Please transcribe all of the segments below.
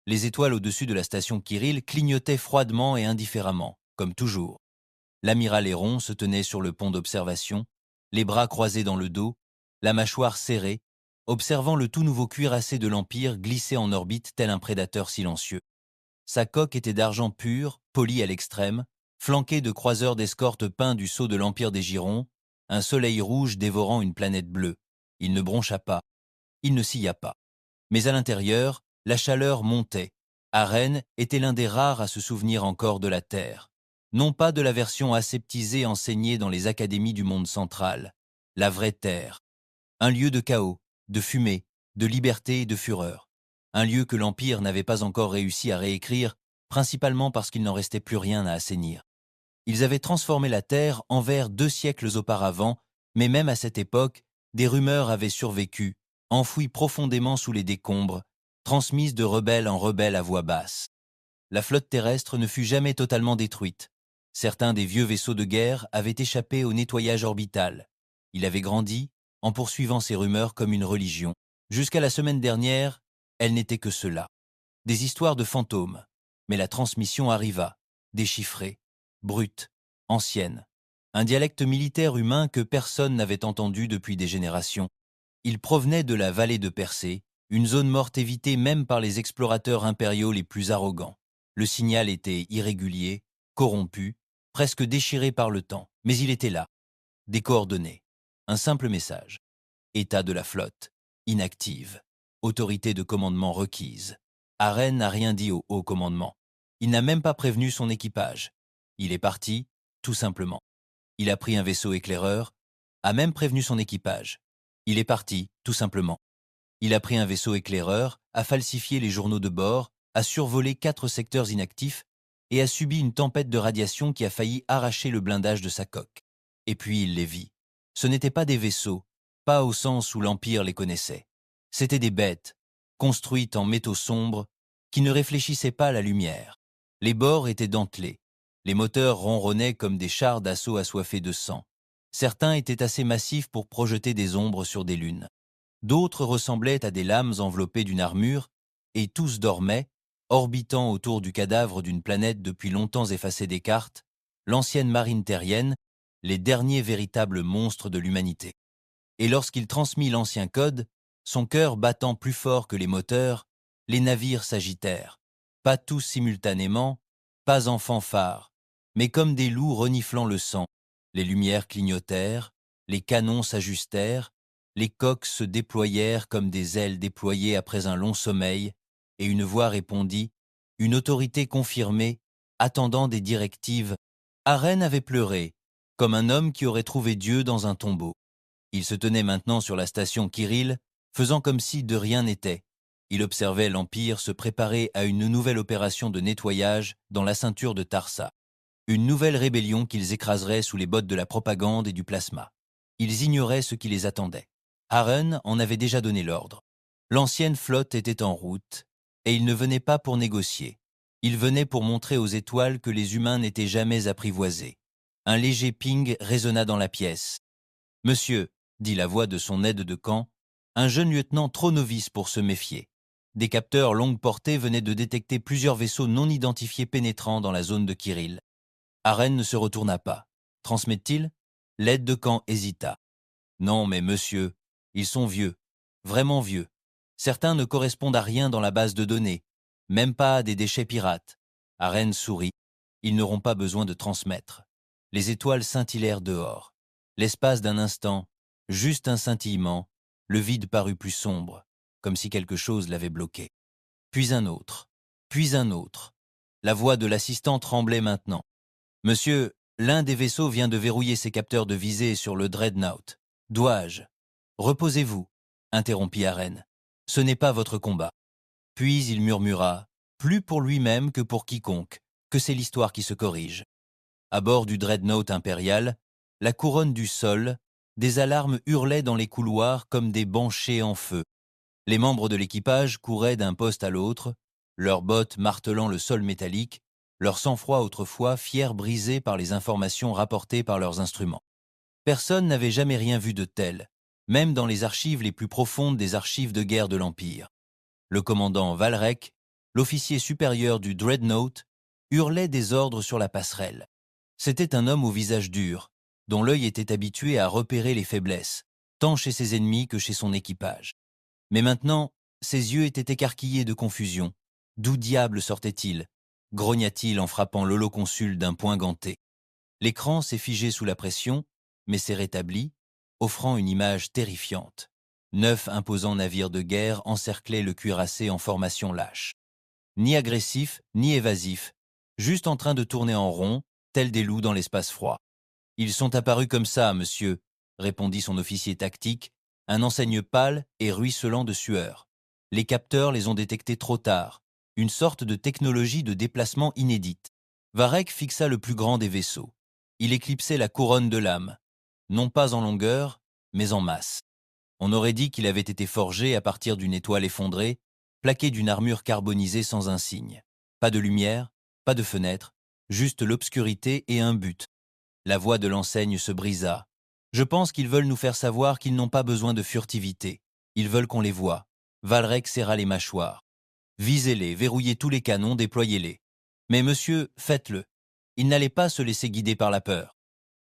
Les étoiles au-dessus de la station Kirill clignotaient froidement et indifféremment, comme toujours. L'amiral Héron se tenait sur le pont d'observation, les bras croisés dans le dos, la mâchoire serrée, observant le tout nouveau cuirassé de l'Empire glisser en orbite tel un prédateur silencieux. Sa coque était d'argent pur, poli à l'extrême, flanquée de croiseurs d'escorte peints du sceau de l'Empire des Girons, un soleil rouge dévorant une planète bleue. Il ne broncha pas, il ne scia pas. Mais à l'intérieur, la chaleur montait. Arène était l'un des rares à se souvenir encore de la Terre. Non pas de la version aseptisée enseignée dans les académies du monde central. La vraie Terre. Un lieu de chaos, de fumée, de liberté et de fureur. Un lieu que l'Empire n'avait pas encore réussi à réécrire, principalement parce qu'il n'en restait plus rien à assainir. Ils avaient transformé la Terre envers 2 siècles auparavant, mais même à cette époque, des rumeurs avaient survécu, enfouies profondément sous les décombres, transmises de rebelle en rebelle à voix basse. La flotte terrestre ne fut jamais totalement détruite. Certains des vieux vaisseaux de guerre avaient échappé au nettoyage orbital. Il avait grandi, en poursuivant ces rumeurs comme une religion. Jusqu'à la semaine dernière, elles n'étaient que cela. Des histoires de fantômes. Mais la transmission arriva, déchiffrée, brute, ancienne. Un dialecte militaire humain que personne n'avait entendu depuis des générations. Il provenait de la vallée de Persée, une zone morte évitée même par les explorateurs impériaux les plus arrogants. Le signal était irrégulier, corrompu, presque déchiré par le temps, mais il était là. Des coordonnées. Un simple message. État de la flotte. Inactive. Autorité de commandement requise. Arène n'a rien dit au haut commandement. Il n'a même pas prévenu son équipage. Il est parti, tout simplement. Il a pris un vaisseau éclaireur, a même prévenu son équipage. Il est parti, tout simplement. Il a pris un vaisseau éclaireur, a falsifié les journaux de bord, a survolé 4 secteurs inactifs et a subi une tempête de radiation qui a failli arracher le blindage de sa coque. Et puis il les vit. Ce n'étaient pas des vaisseaux, pas au sens où l'Empire les connaissait. C'étaient des bêtes, construites en métaux sombres, qui ne réfléchissaient pas à la lumière. Les bords étaient dentelés. Les moteurs ronronnaient comme des chars d'assaut assoiffés de sang. Certains étaient assez massifs pour projeter des ombres sur des lunes. D'autres ressemblaient à des lames enveloppées d'une armure, et tous dormaient, orbitant autour du cadavre d'une planète depuis longtemps effacée des cartes, l'ancienne marine terrienne, les derniers véritables monstres de l'humanité. Et lorsqu'il transmit l'ancien code, son cœur battant plus fort que les moteurs, les navires s'agitèrent, pas tous simultanément, pas en fanfare, mais comme des loups reniflant le sang. Les lumières clignotèrent, les canons s'ajustèrent, les coques se déployèrent comme des ailes déployées après un long sommeil, et une voix répondit, une autorité confirmée, attendant des directives. Arène avait pleuré, comme un homme qui aurait trouvé Dieu dans un tombeau. Il se tenait maintenant sur la station Kirill, faisant comme si de rien n'était. Il observait l'Empire se préparer à une nouvelle opération de nettoyage dans la ceinture de Tarsa. Une nouvelle rébellion qu'ils écraseraient sous les bottes de la propagande et du plasma. Ils ignoraient ce qui les attendait. Aaron en avait déjà donné l'ordre. L'ancienne flotte était en route, et il ne venait pas pour négocier. Il venait pour montrer aux étoiles que les humains n'étaient jamais apprivoisés. Un léger ping résonna dans la pièce. « Monsieur », dit la voix de son aide de camp, un jeune lieutenant trop novice pour se méfier. Des capteurs longue portée venaient de détecter plusieurs vaisseaux non identifiés pénétrant dans la zone de Kirill. Arène ne se retourna pas. Transmet-il? L'aide de camp hésita. Non, mais monsieur, ils sont vieux, vraiment vieux. Certains ne correspondent à rien dans la base de données, même pas à des déchets pirates. Arène sourit. Ils n'auront pas besoin de transmettre. Les étoiles scintillèrent dehors. L'espace d'un instant, juste un scintillement, le vide parut plus sombre, comme si quelque chose l'avait bloqué. Puis un autre, puis un autre. La voix de l'assistant tremblait maintenant. Monsieur, l'un des vaisseaux vient de verrouiller ses capteurs de visée sur le Dreadnought. Dois-je? Reposez-vous, interrompit Arène. Ce n'est pas votre combat. Puis il murmura, plus pour lui-même que pour quiconque, que c'est l'histoire qui se corrige. À bord du Dreadnought impérial, la couronne du sol, des alarmes hurlaient dans les couloirs comme des banchés en feu. Les membres de l'équipage couraient d'un poste à l'autre, leurs bottes martelant le sol métallique, leur sang-froid autrefois fier brisé par les informations rapportées par leurs instruments. Personne n'avait jamais rien vu de tel, même dans les archives les plus profondes des archives de guerre de l'Empire. Le commandant Valrek l'officier supérieur du Dreadnought, hurlait des ordres sur la passerelle. C'était un homme au visage dur, dont l'œil était habitué à repérer les faiblesses, tant chez ses ennemis que chez son équipage. Mais maintenant, ses yeux étaient écarquillés de confusion. D'où diable sortait-il? Grogna-t-il en frappant l'holoconsul d'un poing ganté. L'écran s'est figé sous la pression, mais s'est rétabli, offrant une image terrifiante. 9 imposants navires de guerre encerclaient le cuirassé en formation lâche. Ni agressifs, ni évasifs, juste en train de tourner en rond, tels des loups dans l'espace froid. Ils sont apparus comme ça, monsieur, répondit son officier tactique, un enseigne pâle et ruisselant de sueur. Les capteurs les ont détectés trop tard, une sorte de technologie de déplacement inédite. Varek fixa le plus grand des vaisseaux. Il éclipsait la couronne de l'âme, non pas en longueur, mais en masse. On aurait dit qu'il avait été forgé à partir d'une étoile effondrée, plaqué d'une armure carbonisée sans un signe. Pas de lumière, pas de fenêtre, juste l'obscurité et un but. La voix de l'enseigne se brisa. Je pense qu'ils veulent nous faire savoir qu'ils n'ont pas besoin de furtivité. Ils veulent qu'on les voie. Valrek serra les mâchoires. Visez-les, verrouillez tous les canons, déployez-les. Mais monsieur, faites-le. Il n'allait pas se laisser guider par la peur.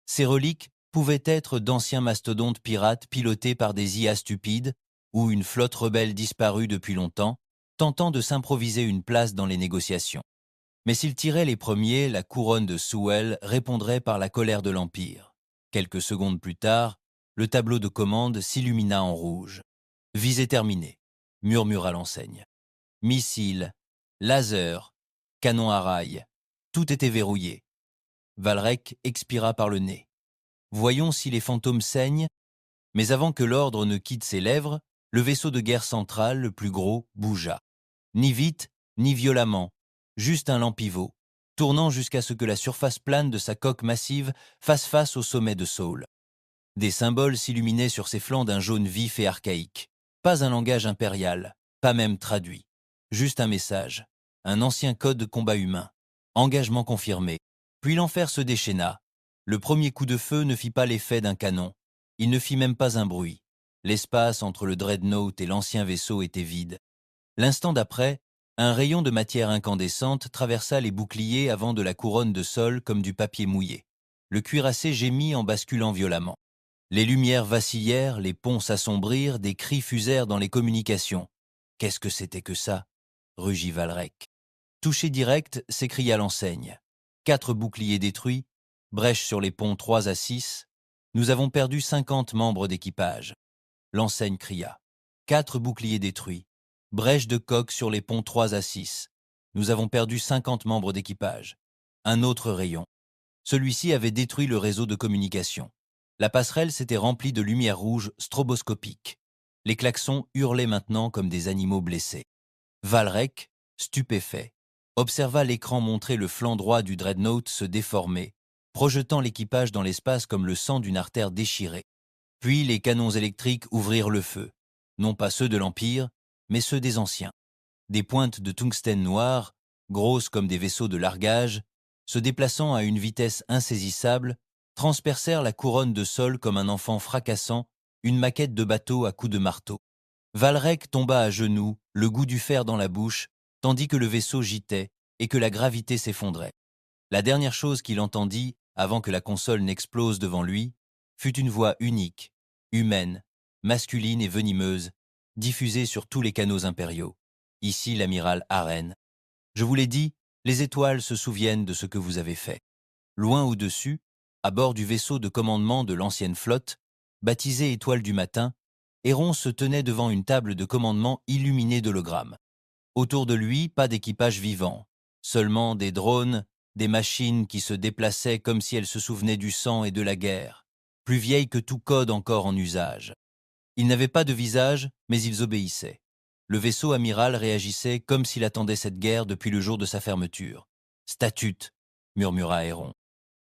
Ces reliques pouvaient être d'anciens mastodontes pirates pilotés par des IA stupides ou une flotte rebelle disparue depuis longtemps, tentant de s'improviser une place dans les négociations. Mais s'ils tiraient les premiers, la couronne de Sewell répondrait par la colère de l'Empire. Quelques secondes plus tard, le tableau de commande s'illumina en rouge. « Visée terminée », murmura l'enseigne. Missiles, lasers, canons à rail, tout était verrouillé. Valrek expira par le nez. Voyons si les fantômes saignent, mais avant que l'ordre ne quitte ses lèvres, le vaisseau de guerre central, le plus gros, bougea. Ni vite, ni violemment, juste un lent pivot, tournant jusqu'à ce que la surface plane de sa coque massive fasse face au sommet de Saul. Des symboles s'illuminaient sur ses flancs d'un jaune vif et archaïque. Pas un langage impérial, pas même traduit. Juste un message, un ancien code de combat humain. Engagement confirmé. Puis l'enfer se déchaîna. Le premier coup de feu ne fit pas l'effet d'un canon. Il ne fit même pas un bruit. L'espace entre le Dreadnought et l'ancien vaisseau était vide. L'instant d'après, un rayon de matière incandescente traversa les boucliers avant de la couronne de sol comme du papier mouillé. Le cuirassé gémit en basculant violemment. Les lumières vacillèrent, les ponts s'assombrirent, des cris fusèrent dans les communications. « Qu'est-ce que c'était que ça ?» rugit Valrek. Touché direct, s'écria l'enseigne. 4 boucliers détruits, brèche sur les ponts 3 à 6. Nous avons perdu 50 membres d'équipage. L'enseigne cria. 4 boucliers détruits. Brèche de coque sur les ponts 3 à 6. Nous avons perdu 50 membres d'équipage. Un autre rayon. Celui-ci avait détruit le réseau de communication. La passerelle s'était remplie de lumière rouge stroboscopique. Les klaxons hurlaient maintenant comme des animaux blessés. Valrek, stupéfait, observa l'écran montrer le flanc droit du Dreadnought se déformer, projetant l'équipage dans l'espace comme le sang d'une artère déchirée. Puis les canons électriques ouvrirent le feu, non pas ceux de l'Empire, mais ceux des anciens. Des pointes de tungstène noir, grosses comme des vaisseaux de largage, se déplaçant à une vitesse insaisissable, transpercèrent la couronne de sol comme un enfant fracassant une maquette de bateau à coups de marteau. Valrek tomba à genoux, le goût du fer dans la bouche, tandis que le vaisseau gîtait et que la gravité s'effondrait. La dernière chose qu'il entendit, avant que la console n'explose devant lui, fut une voix unique, humaine, masculine et venimeuse, diffusée sur tous les canaux impériaux. Ici l'amiral Haren. Je vous l'ai dit, les étoiles se souviennent de ce que vous avez fait. Loin au-dessus, à bord du vaisseau de commandement de l'ancienne flotte, baptisé Étoile du matin, Héron se tenait devant une table de commandement illuminée d'hologrammes. Autour de lui, pas d'équipage vivant, seulement des drones, des machines qui se déplaçaient comme si elles se souvenaient du sang et de la guerre, plus vieilles que tout code encore en usage. Ils n'avaient pas de visage, mais ils obéissaient. Le vaisseau amiral réagissait comme s'il attendait cette guerre depuis le jour de sa fermeture. « Statute !» murmura Héron.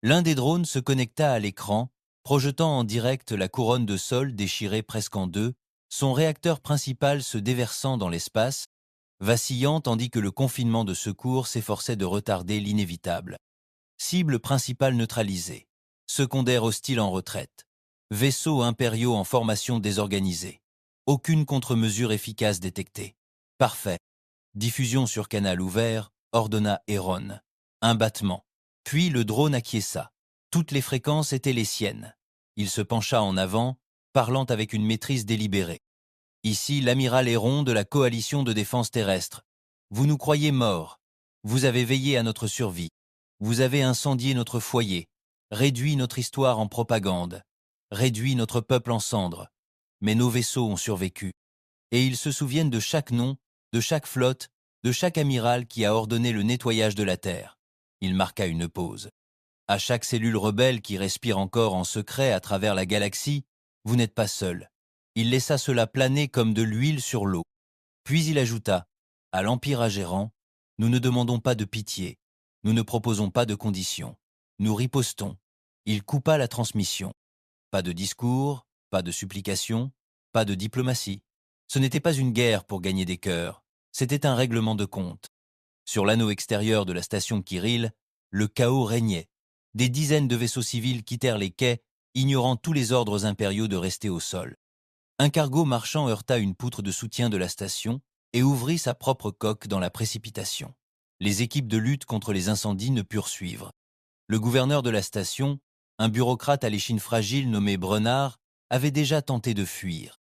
L'un des drones se connecta à l'écran, projetant en direct la couronne de sol déchirée presque en deux, son réacteur principal se déversant dans l'espace, vacillant tandis que le confinement de secours s'efforçait de retarder l'inévitable. Cible principale neutralisée. Secondaire hostile en retraite. Vaisseaux impériaux en formation désorganisée. Aucune contre-mesure efficace détectée. Parfait. Diffusion sur canal ouvert, ordonna Héron. Un battement. Puis le drone acquiesça. Toutes les fréquences étaient les siennes. Il se pencha en avant, parlant avec une maîtrise délibérée. Ici l'amiral Héron de la coalition de défense terrestre. Vous nous croyez morts. Vous avez veillé à notre survie. Vous avez incendié notre foyer, réduit notre histoire en propagande, réduit notre peuple en cendres. Mais nos vaisseaux ont survécu. Et ils se souviennent de chaque nom, de chaque flotte, de chaque amiral qui a ordonné le nettoyage de la Terre. Il marqua une pause. À chaque cellule rebelle qui respire encore en secret à travers la galaxie, vous n'êtes pas seul. Il laissa cela planer comme de l'huile sur l'eau. Puis il ajouta, à l'Empire agérant, nous ne demandons pas de pitié, nous ne proposons pas de conditions, nous ripostons. Il coupa la transmission. Pas de discours, pas de supplication, pas de diplomatie. Ce n'était pas une guerre pour gagner des cœurs, c'était un règlement de compte. Sur l'anneau extérieur de la station Kirill, le chaos régnait. Des dizaines de vaisseaux civils quittèrent les quais, ignorant tous les ordres impériaux de rester au sol. Un cargo marchand heurta une poutre de soutien de la station et ouvrit sa propre coque dans la précipitation. Les équipes de lutte contre les incendies ne purent suivre. Le gouverneur de la station, un bureaucrate à l'échine fragile nommé Brenard, avait déjà tenté de fuir.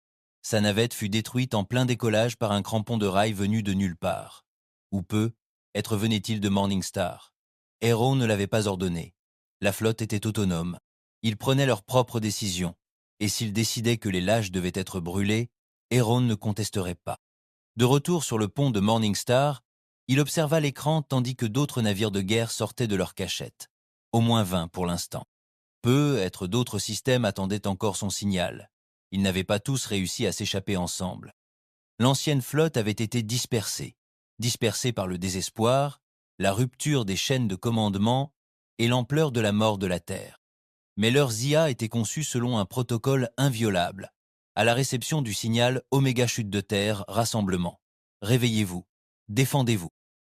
Sa navette fut détruite en plein décollage par un crampon de rail venu de nulle part. Ou peu, être venait-il de Morningstar. Héron ne l'avait pas ordonné. La flotte était autonome. Ils prenaient leurs propres décisions. Et s'ils décidaient que les lâches devaient être brûlés, Héron ne contesterait pas. De retour sur le pont de Morningstar, il observa l'écran tandis que d'autres navires de guerre sortaient de leur cachette. Au moins 20 pour l'instant. Peut-être d'autres systèmes attendaient encore son signal. Ils n'avaient pas tous réussi à s'échapper ensemble. L'ancienne flotte avait été dispersée par le désespoir, la rupture des chaînes de commandement et l'ampleur de la mort de la Terre. Mais leurs IA étaient conçus selon un protocole inviolable, à la réception du signal Oméga chute de terre, rassemblement. Réveillez-vous, défendez-vous.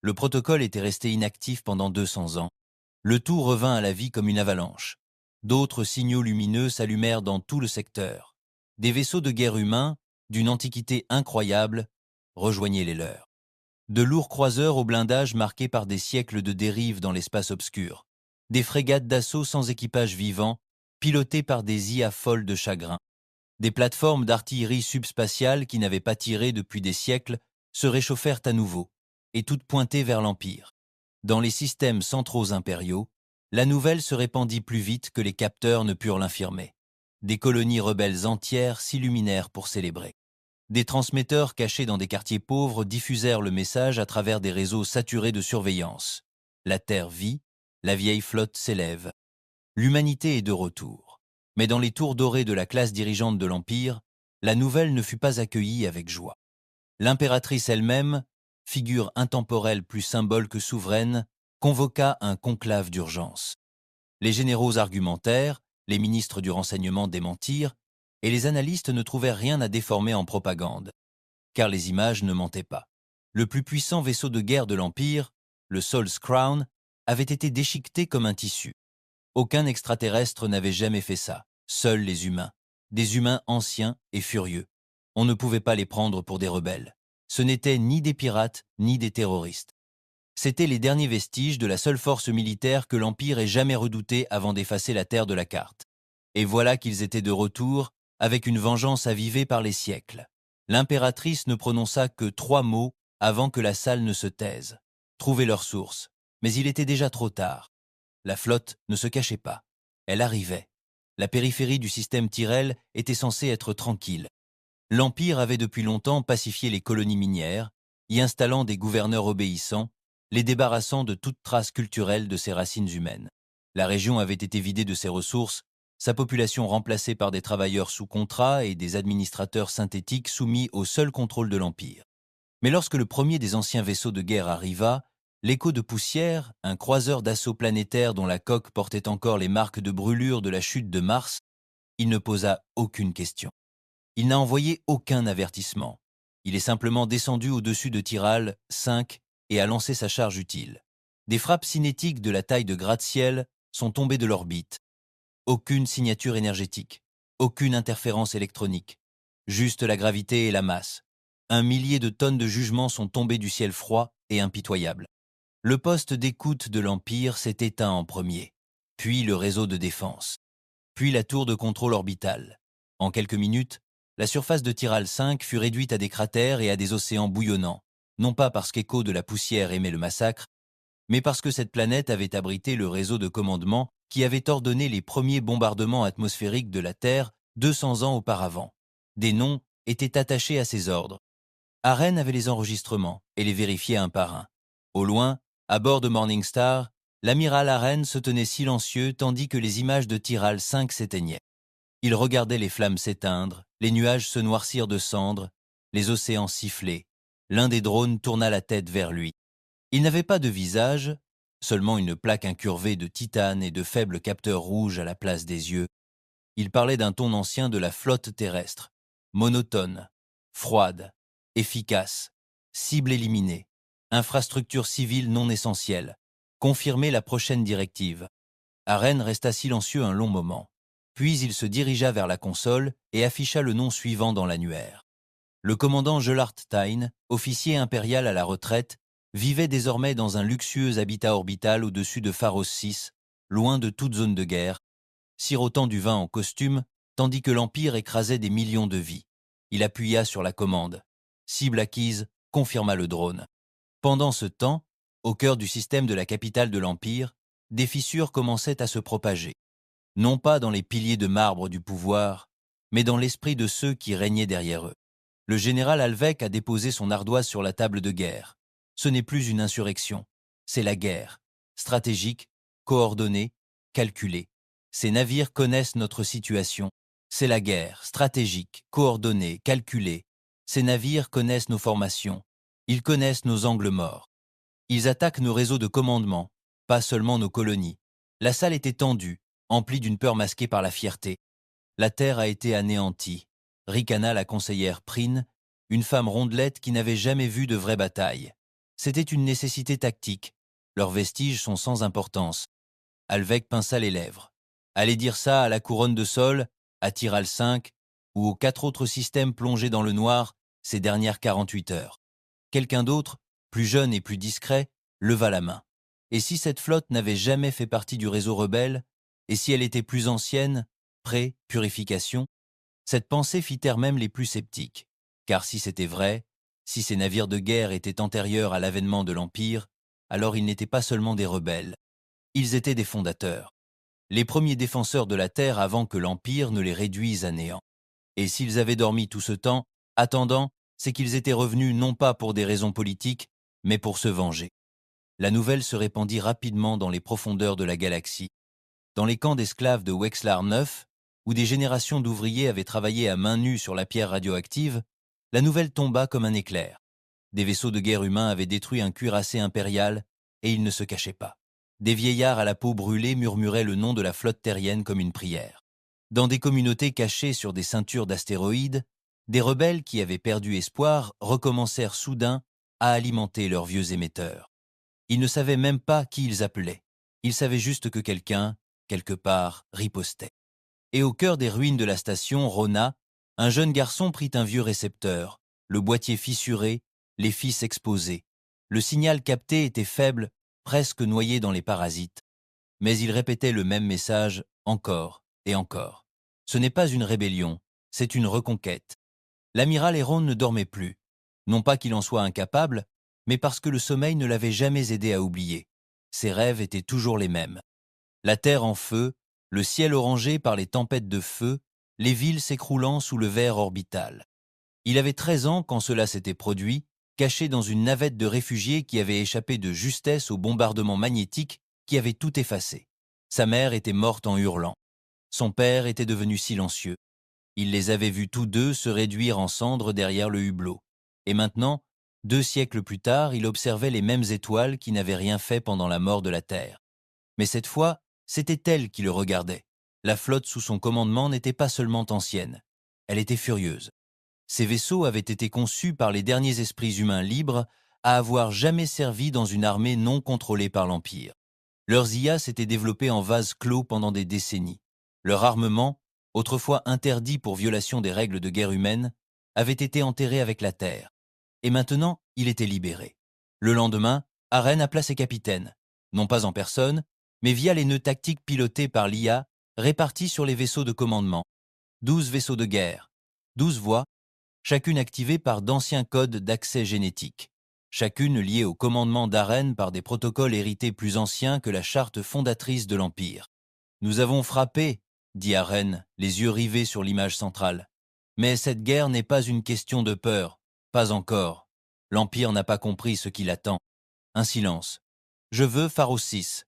Le protocole était resté inactif pendant 200 ans. Le tout revint à la vie comme une avalanche. D'autres signaux lumineux s'allumèrent dans tout le secteur. Des vaisseaux de guerre humains, d'une antiquité incroyable, rejoignaient les leurs. De lourds croiseurs au blindage marqués par des siècles de dérive dans l'espace obscur. Des frégates d'assaut sans équipage vivant, pilotées par des IA folles de chagrin. Des plateformes d'artillerie subspatiale qui n'avaient pas tiré depuis des siècles se réchauffèrent à nouveau, et toutes pointées vers l'Empire. Dans les systèmes centraux impériaux, la nouvelle se répandit plus vite que les capteurs ne purent l'infirmer. Des colonies rebelles entières s'illuminèrent pour célébrer. Des transmetteurs cachés dans des quartiers pauvres diffusèrent le message à travers des réseaux saturés de surveillance. La Terre vit, la vieille flotte s'élève. L'humanité est de retour. Mais dans les tours dorées de la classe dirigeante de l'Empire, la nouvelle ne fut pas accueillie avec joie. L'impératrice elle-même, figure intemporelle plus symbole que souveraine, convoqua un conclave d'urgence. Les généraux argumentèrent, les ministres du renseignement démentirent, et les analystes ne trouvèrent rien à déformer en propagande. Car les images ne mentaient pas. Le plus puissant vaisseau de guerre de l'Empire, le Sol's Crown, avait été déchiqueté comme un tissu. Aucun extraterrestre n'avait jamais fait ça, seuls les humains. Des humains anciens et furieux. On ne pouvait pas les prendre pour des rebelles. Ce n'étaient ni des pirates, ni des terroristes. C'étaient les derniers vestiges de la seule force militaire que l'Empire ait jamais redoutée avant d'effacer la Terre de la carte. Et voilà qu'ils étaient de retour, avec une vengeance avivée par les siècles. L'impératrice ne prononça que 3 mots avant que la salle ne se taise. Trouver leur source. Mais il était déjà trop tard. La flotte ne se cachait pas. Elle arrivait. La périphérie du système Tyrell était censée être tranquille. L'Empire avait depuis longtemps pacifié les colonies minières, y installant des gouverneurs obéissants, les débarrassant de toute trace culturelle de ses racines humaines. La région avait été vidée de ses ressources, sa population remplacée par des travailleurs sous contrat et des administrateurs synthétiques soumis au seul contrôle de l'Empire. Mais lorsque le premier des anciens vaisseaux de guerre arriva, l'écho de poussière, un croiseur d'assaut planétaire dont la coque portait encore les marques de brûlure de la chute de Mars, il ne posa aucune question. Il n'a envoyé aucun avertissement. Il est simplement descendu au-dessus de Tyrell 5 et a lancé sa charge utile. Des frappes cinétiques de la taille de gratte-ciel sont tombées de l'orbite. Aucune signature énergétique, aucune interférence électronique, juste la gravité et la masse. Un millier de tonnes de jugements sont tombés du ciel froid et impitoyable. Le poste d'écoute de l'Empire s'est éteint en premier, puis le réseau de défense, puis la tour de contrôle orbitale. En quelques minutes, la surface de Tyral 5 fut réduite à des cratères et à des océans bouillonnants, non pas parce qu'Echo de la poussière aimait le massacre, mais parce que cette planète avait abrité le réseau de commandement qui avait ordonné les premiers bombardements atmosphériques de la Terre 200 ans auparavant. Des noms étaient attachés à ces ordres. Aren avait les enregistrements et les vérifiait un par un. Au loin, à bord de Morningstar, l'amiral Aren se tenait silencieux tandis que les images de Tyral 5 s'éteignaient. Il regardait les flammes s'éteindre, les nuages se noircir de cendres, les océans siffler. L'un des drones tourna la tête vers lui. Il n'avait pas de visage, seulement une plaque incurvée de titane et de faibles capteurs rouges à la place des yeux. Il parlait d'un ton ancien de la flotte terrestre, monotone, froide, efficace, cible éliminée, infrastructure civile non essentielle, confirmer la prochaine directive. Aren resta silencieux un long moment, puis il se dirigea vers la console et afficha le nom suivant dans l'annuaire. Le commandant Gelart Tyne, officier impérial à la retraite, vivait désormais dans un luxueux habitat orbital au-dessus de Pharos 6, loin de toute zone de guerre, sirotant du vin en costume, tandis que l'Empire écrasait des millions de vies. Il appuya sur la commande. Cible acquise, confirma le drone. Pendant ce temps, au cœur du système de la capitale de l'Empire, des fissures commençaient à se propager. Non pas dans les piliers de marbre du pouvoir, mais dans l'esprit de ceux qui régnaient derrière eux. Le général Alvec a déposé son ardoise sur la table de guerre. Ce n'est plus une insurrection, c'est la guerre. Stratégique, coordonnée, calculée. Ces navires connaissent notre situation. C'est la guerre, stratégique, coordonnée, calculée. Ces navires connaissent nos formations. Ils connaissent nos angles morts. Ils attaquent nos réseaux de commandement, pas seulement nos colonies. La salle était tendue, emplie d'une peur masquée par la fierté. La terre a été anéantie. Ricana la conseillère Prine, une femme rondelette qui n'avait jamais vu de vraie bataille. C'était une nécessité tactique. Leurs vestiges sont sans importance. Alvec pinça les lèvres. Allez dire ça à la couronne de Sol, à Tyral 5, ou aux 4 autres systèmes plongés dans le noir ces dernières 48 heures. Quelqu'un d'autre, plus jeune et plus discret, leva la main. Et si cette flotte n'avait jamais fait partie du réseau rebelle, et si elle était plus ancienne, pré-purification, cette pensée fit taire même les plus sceptiques. Car si c'était vrai, si ces navires de guerre étaient antérieurs à l'avènement de l'Empire, alors ils n'étaient pas seulement des rebelles. Ils étaient des fondateurs. Les premiers défenseurs de la Terre avant que l'Empire ne les réduise à néant. Et s'ils avaient dormi tout ce temps, attendant, c'est qu'ils étaient revenus non pas pour des raisons politiques, mais pour se venger. La nouvelle se répandit rapidement dans les profondeurs de la galaxie. Dans les camps d'esclaves de Wexlar 9, où des générations d'ouvriers avaient travaillé à main nue sur la pierre radioactive, la nouvelle tomba comme un éclair. Des vaisseaux de guerre humains avaient détruit un cuirassé impérial, et ils ne se cachaient pas. Des vieillards à la peau brûlée murmuraient le nom de la flotte terrienne comme une prière. Dans des communautés cachées sur des ceintures d'astéroïdes, des rebelles qui avaient perdu espoir recommencèrent soudain à alimenter leurs vieux émetteurs. Ils ne savaient même pas qui ils appelaient. Ils savaient juste que quelqu'un, quelque part, ripostait. Et au cœur des ruines de la station, Rona, un jeune garçon prit un vieux récepteur, le boîtier fissuré, les fils exposés. Le signal capté était faible, presque noyé dans les parasites. Mais il répétait le même message encore et encore. Ce n'est pas une rébellion, c'est une reconquête. L'amiral Héron ne dormait plus. Non pas qu'il en soit incapable, mais parce que le sommeil ne l'avait jamais aidé à oublier. Ses rêves étaient toujours les mêmes. La terre en feu, le ciel orangé par les tempêtes de feu, les villes s'écroulant sous le verre orbital. Il avait 13 ans quand cela s'était produit, caché dans une navette de réfugiés qui avait échappé de justesse au bombardement magnétique qui avait tout effacé. Sa mère était morte en hurlant. Son père était devenu silencieux. Il les avait vus tous deux se réduire en cendres derrière le hublot. Et maintenant, 2 siècles plus tard, il observait les mêmes étoiles qui n'avaient rien fait pendant la mort de la Terre. Mais cette fois, c'était elle qui le regardait. La flotte sous son commandement n'était pas seulement ancienne. Elle était furieuse. Ces vaisseaux avaient été conçus par les derniers esprits humains libres à avoir jamais servi dans une armée non contrôlée par l'Empire. Leurs IA s'étaient développés en vase clos pendant des décennies. Leur armement, autrefois interdit pour violation des règles de guerre humaine, avait été enterré avec la terre. Et maintenant, il était libéré. Le lendemain, Aren appela ses capitaines, non pas en personne, mais via les nœuds tactiques pilotés par l'IA répartis sur les vaisseaux de commandement. 12 vaisseaux de guerre, 12 voies, chacune activée par d'anciens codes d'accès génétique, chacune liée au commandement d'Aren par des protocoles hérités plus anciens que la charte fondatrice de l'Empire. Nous avons frappé, dit Aren, les yeux rivés sur l'image centrale. Mais cette guerre n'est pas une question de peur, pas encore. L'Empire n'a pas compris ce qui l'attend. Un silence. Je veux Pharos VI.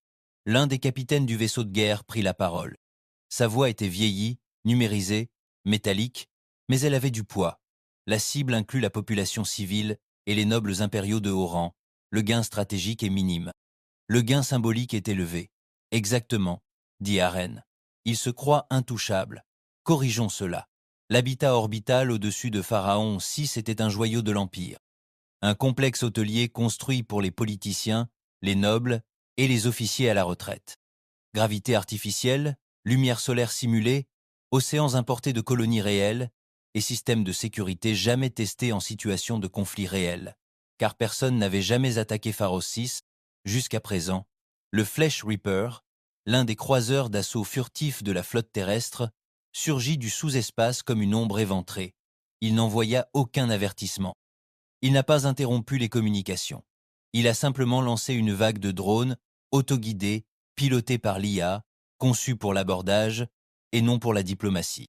L'un des capitaines du vaisseau de guerre prit la parole. Sa voix était vieillie, numérisée, métallique, mais elle avait du poids. La cible inclut la population civile et les nobles impériaux de haut rang. Le gain stratégique est minime. Le gain symbolique est élevé. Exactement, dit Aren. Il se croit intouchable. Corrigeons cela. L'habitat orbital au-dessus de Pharaon VI était un joyau de l'Empire. Un complexe hôtelier construit pour les politiciens, les nobles et les officiers à la retraite. Gravité artificielle, lumière solaire simulée, océans importés de colonies réelles et systèmes de sécurité jamais testés en situation de conflit réel. Car personne n'avait jamais attaqué Pharos VI, jusqu'à présent. Le Flesh Reaper, l'un des croiseurs d'assaut furtifs de la flotte terrestre, surgit du sous-espace comme une ombre éventrée. Il n'envoya aucun avertissement. Il n'a pas interrompu les communications. Il a simplement lancé une vague de drones, autoguidés, pilotés par l'IA, conçus pour l'abordage et non pour la diplomatie.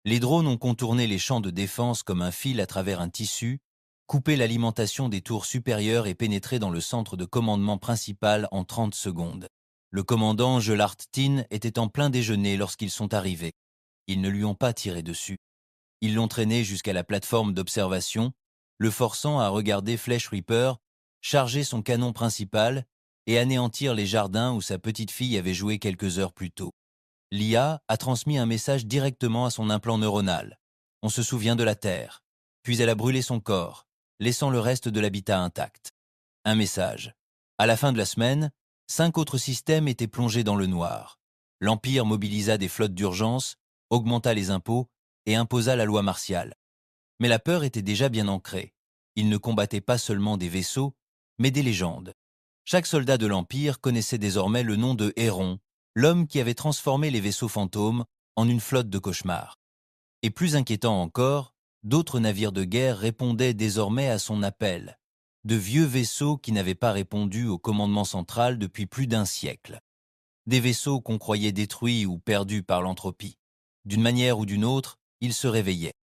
Les drones ont contourné les champs de défense comme un fil à travers un tissu, coupé l'alimentation des tours supérieures et pénétré dans le centre de commandement principal en 30 secondes. Le commandant Gelart Tin était en plein déjeuner lorsqu'ils sont arrivés. Ils ne lui ont pas tiré dessus. Ils l'ont traîné jusqu'à la plateforme d'observation, le forçant à regarder Flesh Reaper charger son canon principal et anéantir les jardins où sa petite fille avait joué quelques heures plus tôt. L'IA a transmis un message directement à son implant neuronal. On se souvient de la Terre. Puis elle a brûlé son corps, laissant le reste de l'habitat intact. Un message. À la fin de la semaine, 5 autres systèmes étaient plongés dans le noir. L'Empire mobilisa des flottes d'urgence, augmenta les impôts et imposa la loi martiale. Mais la peur était déjà bien ancrée. Il ne combattait pas seulement des vaisseaux, mais des légendes. Chaque soldat de l'Empire connaissait désormais le nom de Héron, l'homme qui avait transformé les vaisseaux fantômes en une flotte de cauchemars. Et plus inquiétant encore, d'autres navires de guerre répondaient désormais à son appel, de vieux vaisseaux qui n'avaient pas répondu au commandement central depuis plus d'un siècle. Des vaisseaux qu'on croyait détruits ou perdus par l'entropie. D'une manière ou d'une autre, ils se réveillaient.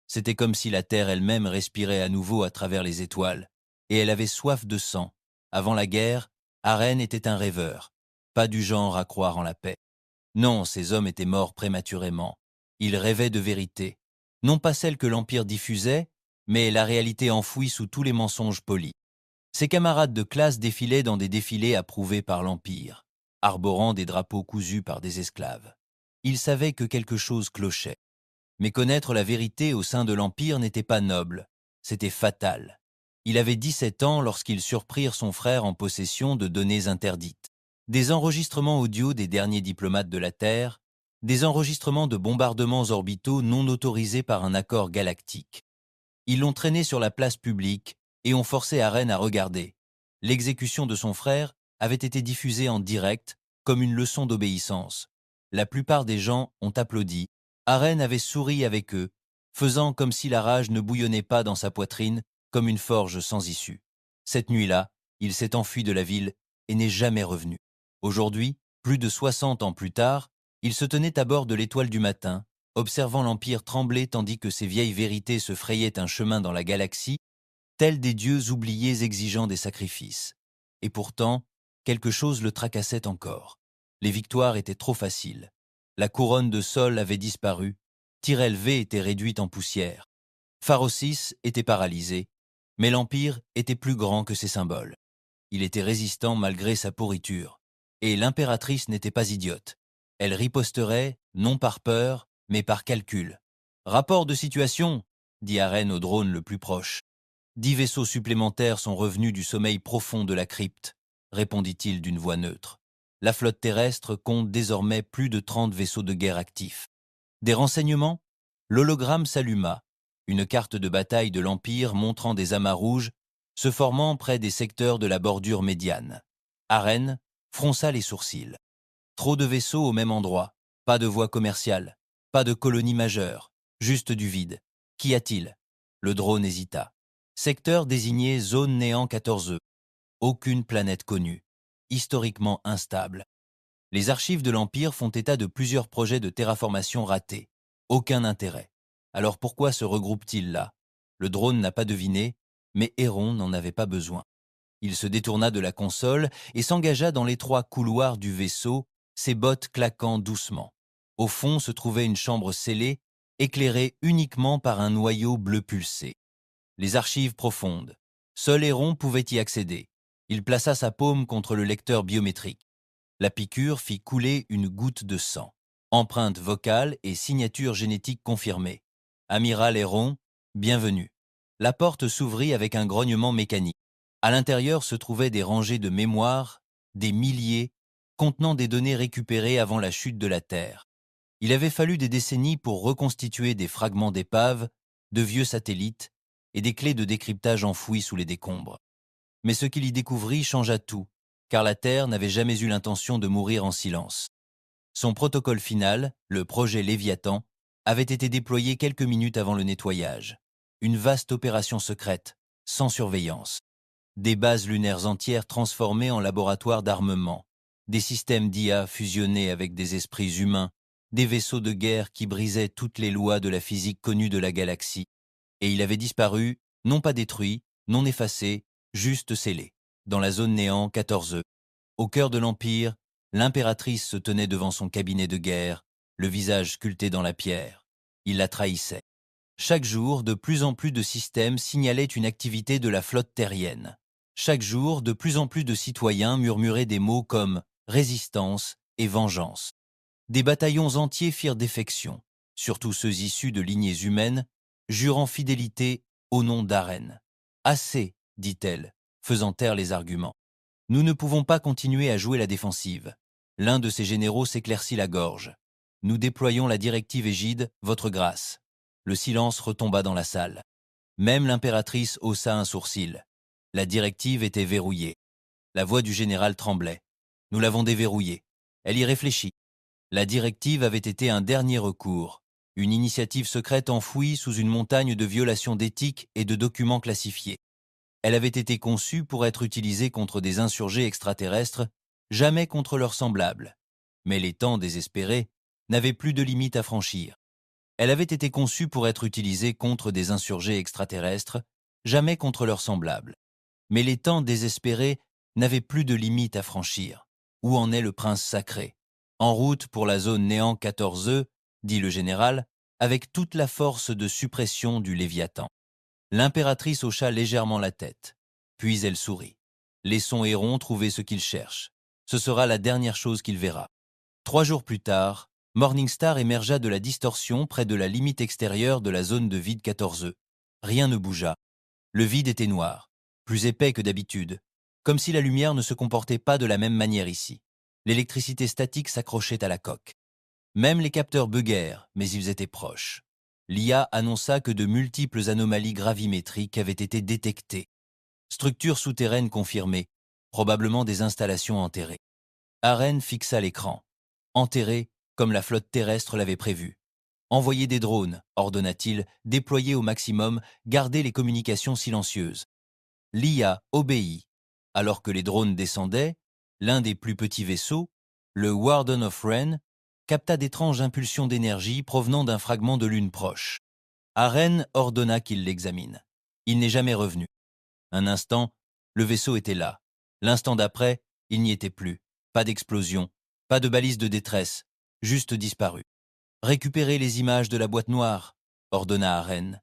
C'était comme si la Terre elle-même respirait à nouveau à travers les étoiles, et elle avait soif de sang. Avant la guerre, Aren était un rêveur, pas du genre à croire en la paix. Non, ces hommes étaient morts prématurément. Ils rêvaient de vérité, non pas celle que l'Empire diffusait, mais la réalité enfouie sous tous les mensonges polis. Ses camarades de classe défilaient dans des défilés approuvés par l'Empire, arborant des drapeaux cousus par des esclaves. Ils savaient que quelque chose clochait. Mais connaître la vérité au sein de l'Empire n'était pas noble, c'était fatal. Il avait 17 ans lorsqu'ils surprirent son frère en possession de données interdites. Des enregistrements audio des derniers diplomates de la Terre, des enregistrements de bombardements orbitaux non autorisés par un accord galactique. Ils l'ont traîné sur la place publique et ont forcé Aren à regarder. L'exécution de son frère avait été diffusée en direct comme une leçon d'obéissance. La plupart des gens ont applaudi. Aren avait souri avec eux, faisant comme si la rage ne bouillonnait pas dans sa poitrine comme une forge sans issue. Cette nuit-là, il s'est enfui de la ville et n'est jamais revenu. Aujourd'hui, plus de 60 ans plus tard, il se tenait à bord de l'Étoile du matin, observant l'Empire trembler tandis que ses vieilles vérités se frayaient un chemin dans la galaxie, tels des dieux oubliés exigeant des sacrifices. Et pourtant, quelque chose le tracassait encore. Les victoires étaient trop faciles. La couronne de sol avait disparu, Tyrell V était réduite en poussière. Pharos VI était paralysé, mais l'Empire était plus grand que ses symboles. Il était résistant malgré sa pourriture. Et l'impératrice n'était pas idiote. Elle riposterait, non par peur, mais par calcul. « Rapport de situation !» dit Aren au drone le plus proche. « 10 vaisseaux supplémentaires sont revenus du sommeil profond de la crypte, répondit-il d'une voix neutre. La flotte terrestre compte désormais plus de 30 vaisseaux de guerre actifs. Des renseignements ? L'hologramme s'alluma, une carte de bataille de l'Empire montrant des amas rouges se formant près des secteurs de la bordure médiane. Arène fronça les sourcils. Trop de vaisseaux au même endroit, pas de voie commerciale, pas de colonie majeure, juste du vide. Qu'y a-t-il? Le drone hésita. Secteur désigné zone néant 14E. Aucune planète connue. Historiquement instable. Les archives de l'Empire font état de plusieurs projets de terraformation ratés. Aucun intérêt. Alors pourquoi se regroupe-t-il là? Le drone n'a pas deviné, mais Héron n'en avait pas besoin. Il se détourna de la console et s'engagea dans l'étroit couloir du vaisseau, ses bottes claquant doucement. Au fond se trouvait une chambre scellée, éclairée uniquement par un noyau bleu pulsé. Les archives profondes. Seul Héron pouvait y accéder. Il plaça sa paume contre le lecteur biométrique. La piqûre fit couler une goutte de sang. Empreinte vocale et signature génétique confirmée. Amiral Héron, bienvenue. La porte s'ouvrit avec un grognement mécanique. À l'intérieur se trouvaient des rangées de mémoires, des milliers, contenant des données récupérées avant la chute de la Terre. Il avait fallu des décennies pour reconstituer des fragments d'épaves, de vieux satellites et des clés de décryptage enfouies sous les décombres. Mais ce qu'il y découvrit changea tout, car la Terre n'avait jamais eu l'intention de mourir en silence. Son protocole final, le projet Léviathan, avait été déployé quelques minutes avant le nettoyage. Une vaste opération secrète, sans surveillance. Des bases lunaires entières transformées en laboratoires d'armement, des systèmes d'IA fusionnés avec des esprits humains, des vaisseaux de guerre qui brisaient toutes les lois de la physique connue de la galaxie. Et il avait disparu, non pas détruit, non effacé, juste scellé, dans la zone néant 14E. Au cœur de l'Empire, l'impératrice se tenait devant son cabinet de guerre, le visage sculpté dans la pierre. Il la trahissait. Chaque jour, de plus en plus de systèmes signalaient une activité de la flotte terrienne. Chaque jour, de plus en plus de citoyens murmuraient des mots comme « résistance » et « vengeance ». Des bataillons entiers firent défection, surtout ceux issus de lignées humaines, jurant fidélité au nom d'Arène. « Assez », dit-elle, faisant taire les arguments. « Nous ne pouvons pas continuer à jouer la défensive. » L'un de ses généraux s'éclaircit la gorge. « Nous déployons la directive égide, votre grâce. » Le silence retomba dans la salle. Même l'impératrice haussa un sourcil. La directive était verrouillée. La voix du général tremblait. « Nous l'avons déverrouillée. » Elle y réfléchit. La directive avait été un dernier recours, une initiative secrète enfouie sous une montagne de violations d'éthique et de documents classifiés. Elle avait été conçue pour être utilisée contre des insurgés extraterrestres, jamais contre leurs semblables. Mais les temps désespérés n'avaient plus de limites à franchir. Elle avait été conçue pour être utilisée contre des insurgés extraterrestres, jamais contre leurs semblables. Mais les temps désespérés n'avaient plus de limites à franchir. Où en est le prince sacré? En route pour la zone néant 14E, dit le général, avec toute la force de suppression du Léviathan. L'impératrice hocha légèrement la tête. Puis elle sourit. Laissons Héron trouver ce qu'il cherche. Ce sera la dernière chose qu'il verra. 3 jours plus tard, Morningstar émergea de la distorsion près de la limite extérieure de la zone de vide 14E. Rien ne bougea. Le vide était noir, plus épais que d'habitude, comme si la lumière ne se comportait pas de la même manière ici. L'électricité statique s'accrochait à la coque. Même les capteurs buguèrent, mais ils étaient proches. L'IA annonça que de multiples anomalies gravimétriques avaient été détectées. Structures souterraines confirmées, probablement des installations enterrées. Arène fixa l'écran. Enterré, comme la flotte terrestre l'avait prévu. Envoyez des drones, ordonna-t-il, déployez au maximum, gardez les communications silencieuses. L'IA obéit. Alors que les drones descendaient, l'un des plus petits vaisseaux, le Warden of Wren, capta d'étranges impulsions d'énergie provenant d'un fragment de lune proche. Arène ordonna qu'il l'examine. Il n'est jamais revenu. Un instant, le vaisseau était là. L'instant d'après, il n'y était plus. Pas d'explosion, pas de balise de détresse, juste disparu. Récupérez les images de la boîte noire, ordonna Arène.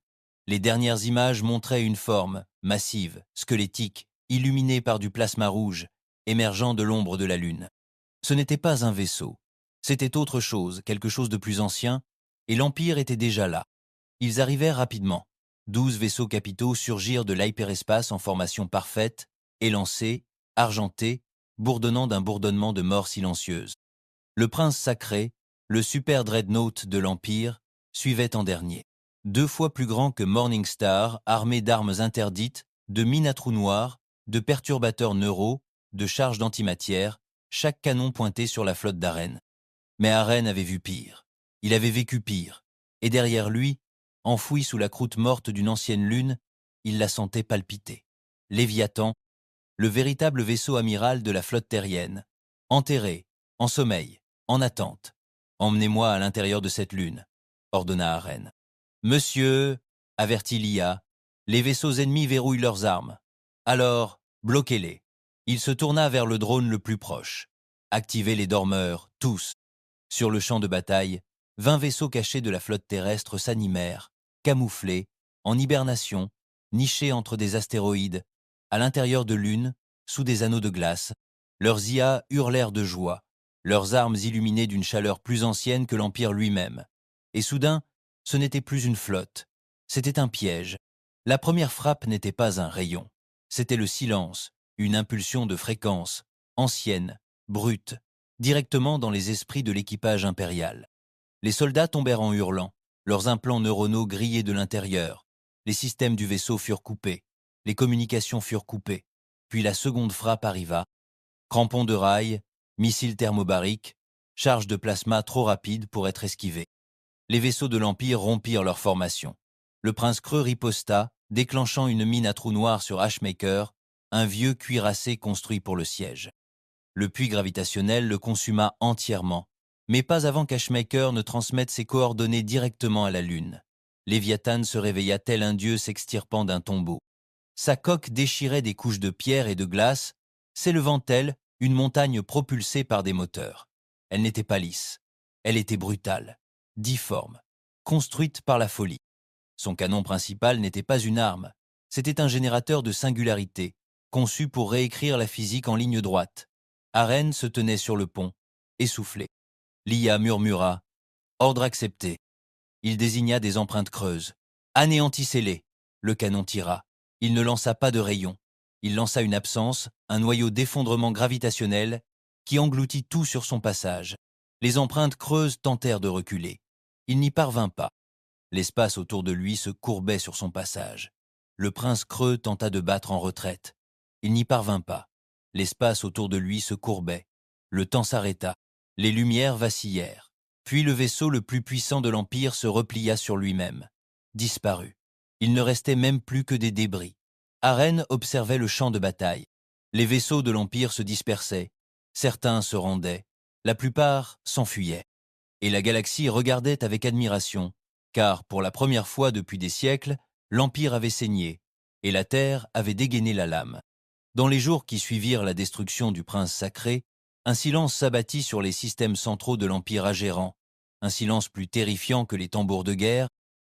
Les dernières images montraient une forme, massive, squelettique, illuminée par du plasma rouge, émergeant de l'ombre de la Lune. Ce n'était pas un vaisseau. C'était autre chose, quelque chose de plus ancien, et l'Empire était déjà là. Ils arrivèrent rapidement. 12 vaisseaux capitaux surgirent de l'hyperespace en formation parfaite, élancés, argentés, bourdonnant d'un bourdonnement de mort silencieuse. Le prince sacré, le super dreadnought de l'Empire, suivait en dernier. 2 fois plus grand que Morning Star, armé d'armes interdites, de mines à trous noirs, de perturbateurs neuraux, de charges d'antimatière, chaque canon pointé sur la flotte d'Aren. Mais Aren avait vu pire. Il avait vécu pire. Et derrière lui, enfoui sous la croûte morte d'une ancienne lune, il la sentait palpiter. Léviathan, le véritable vaisseau amiral de la flotte terrienne. Enterré, en sommeil, en attente. Emmenez-moi à l'intérieur de cette lune, ordonna Aren. Monsieur, avertit l'IA, les vaisseaux ennemis verrouillent leurs armes. Alors, bloquez-les. Il se tourna vers le drone le plus proche. Activez les dormeurs, tous. Sur le champ de bataille, 20 vaisseaux cachés de la flotte terrestre s'animèrent, camouflés, en hibernation, nichés entre des astéroïdes, à l'intérieur de lunes, sous des anneaux de glace. Leurs IA hurlèrent de joie, leurs armes illuminées d'une chaleur plus ancienne que l'Empire lui-même. Et soudain, ce n'était plus une flotte, c'était un piège. La première frappe n'était pas un rayon, c'était le silence, une impulsion de fréquence, ancienne, brute, directement dans les esprits de l'équipage impérial. Les soldats tombèrent en hurlant, leurs implants neuronaux grillés de l'intérieur. Les systèmes du vaisseau furent coupés, les communications furent coupées. Puis la seconde frappe arriva. Crampons de rail, missiles thermobariques, charge de plasma trop rapide pour être esquivés. Les vaisseaux de l'Empire rompirent leur formation. Le prince Creux riposta, déclenchant une mine à trous noirs sur Ashmaker, un vieux cuirassé construit pour le siège. Le puits gravitationnel le consuma entièrement, mais pas avant qu'Ashmaker ne transmette ses coordonnées directement à la Lune. Léviathan se réveilla tel un dieu s'extirpant d'un tombeau. Sa coque déchirait des couches de pierre et de glace, s'élevant telle une montagne propulsée par des moteurs. Elle n'était pas lisse, elle était brutale, difforme, construite par la folie. Son canon principal n'était pas une arme, c'était un générateur de singularité, conçu pour réécrire la physique en ligne droite. Aren se tenait sur le pont, essoufflé. L'IA murmura « Ordre accepté ». Il désigna des empreintes creuses. « Anéantissez-les ». Le canon tira. Il ne lança pas de rayon. Il lança une absence, un noyau d'effondrement gravitationnel qui engloutit tout sur son passage. Les empreintes creuses tentèrent de reculer. Il n'y parvint pas. L'espace autour de lui se courbait sur son passage. Le prince Creux tenta de battre en retraite. Il n'y parvint pas. L'espace autour de lui se courbait. Le temps s'arrêta. Les lumières vacillèrent. Puis le vaisseau le plus puissant de l'Empire se replia sur lui-même. Disparut. Il ne restait même plus que des débris. Aren observait le champ de bataille. Les vaisseaux de l'Empire se dispersaient. Certains se rendaient. La plupart s'enfuyaient. Et la galaxie regardait avec admiration, car pour la première fois depuis des siècles, l'Empire avait saigné, et la Terre avait dégainé la lame. Dans les jours qui suivirent la destruction du prince sacré, un silence s'abattit sur les systèmes centraux de l'Empire agérant, un silence plus terrifiant que les tambours de guerre,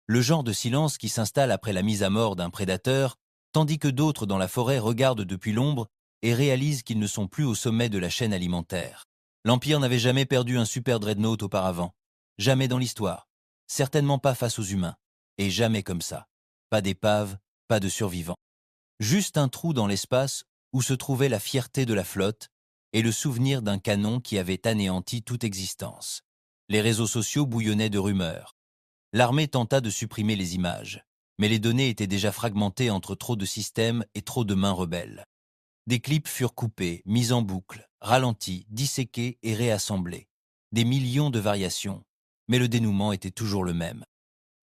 le genre de silence qui s'installe après la mise à mort d'un prédateur, tandis que d'autres dans la forêt regardent depuis l'ombre et réalisent qu'ils ne sont plus au sommet de la chaîne alimentaire. L'Empire n'avait jamais perdu un super dreadnought auparavant, jamais dans l'histoire, certainement pas face aux humains, et jamais comme ça. Pas d'épave, pas de survivants. Juste un trou dans l'espace où se trouvait la fierté de la flotte et le souvenir d'un canon qui avait anéanti toute existence. Les réseaux sociaux bouillonnaient de rumeurs. L'armée tenta de supprimer les images, mais les données étaient déjà fragmentées entre trop de systèmes et trop de mains rebelles. Des clips furent coupés, mis en boucle, ralentis, disséqués et réassemblés. Des millions de variations, mais le dénouement était toujours le même.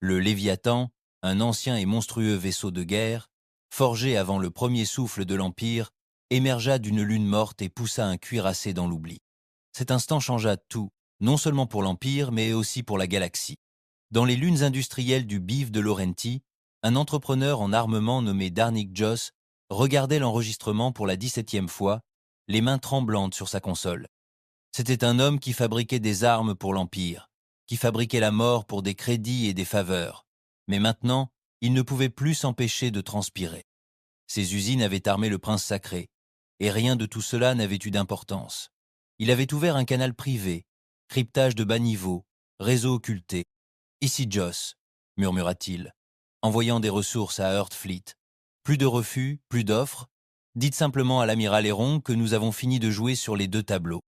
Le Léviathan, un ancien et monstrueux vaisseau de guerre, forgé avant le premier souffle de l'Empire, émergea d'une lune morte et poussa un cuirassé dans l'oubli. Cet instant changea tout, non seulement pour l'Empire, mais aussi pour la galaxie. Dans les lunes industrielles du Bif de Laurenti, un entrepreneur en armement nommé Darnik Joss regardait l'enregistrement pour la 17e fois, les mains tremblantes sur sa console. C'était un homme qui fabriquait des armes pour l'Empire, qui fabriquait la mort pour des crédits et des faveurs. Mais maintenant, il ne pouvait plus s'empêcher de transpirer. Ses usines avaient armé le prince sacré, et rien de tout cela n'avait eu d'importance. Il avait ouvert un canal privé, cryptage de bas niveau, réseau occulté. « Ici Joss », murmura-t-il, envoyant des ressources à Earthfleet. Plus de refus, plus d'offres. Dites simplement à l'amiral Héron que nous avons fini de jouer sur les 2 tableaux.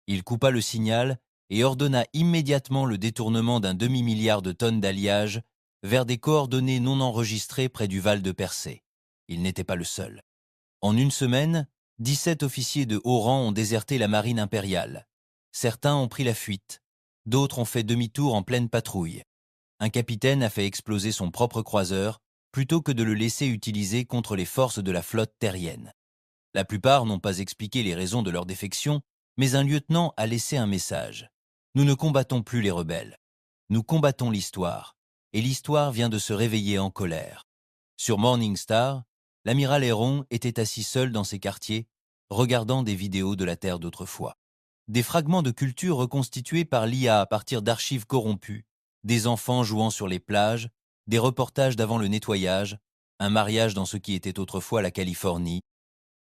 Il coupa le signal et ordonna immédiatement le détournement d'un demi-milliard de tonnes d'alliage vers des coordonnées non enregistrées près du Val de Persée. Il n'était pas le seul. En une semaine, 17 officiers de haut rang ont déserté la marine impériale. Certains ont pris la fuite, d'autres ont fait demi-tour en pleine patrouille. Un capitaine a fait exploser son propre croiseur plutôt que de le laisser utiliser contre les forces de la flotte terrienne. La plupart n'ont pas expliqué les raisons de leur défection, mais un lieutenant a laissé un message. Nous ne combattons plus les rebelles. Nous combattons l'histoire, et l'histoire vient de se réveiller en colère. Sur Morning Star, l'amiral Héron était assis seul dans ses quartiers, regardant des vidéos de la Terre d'autrefois. Des fragments de culture reconstitués par l'IA à partir d'archives corrompues, des enfants jouant sur les plages, des reportages d'avant le nettoyage, un mariage dans ce qui était autrefois la Californie,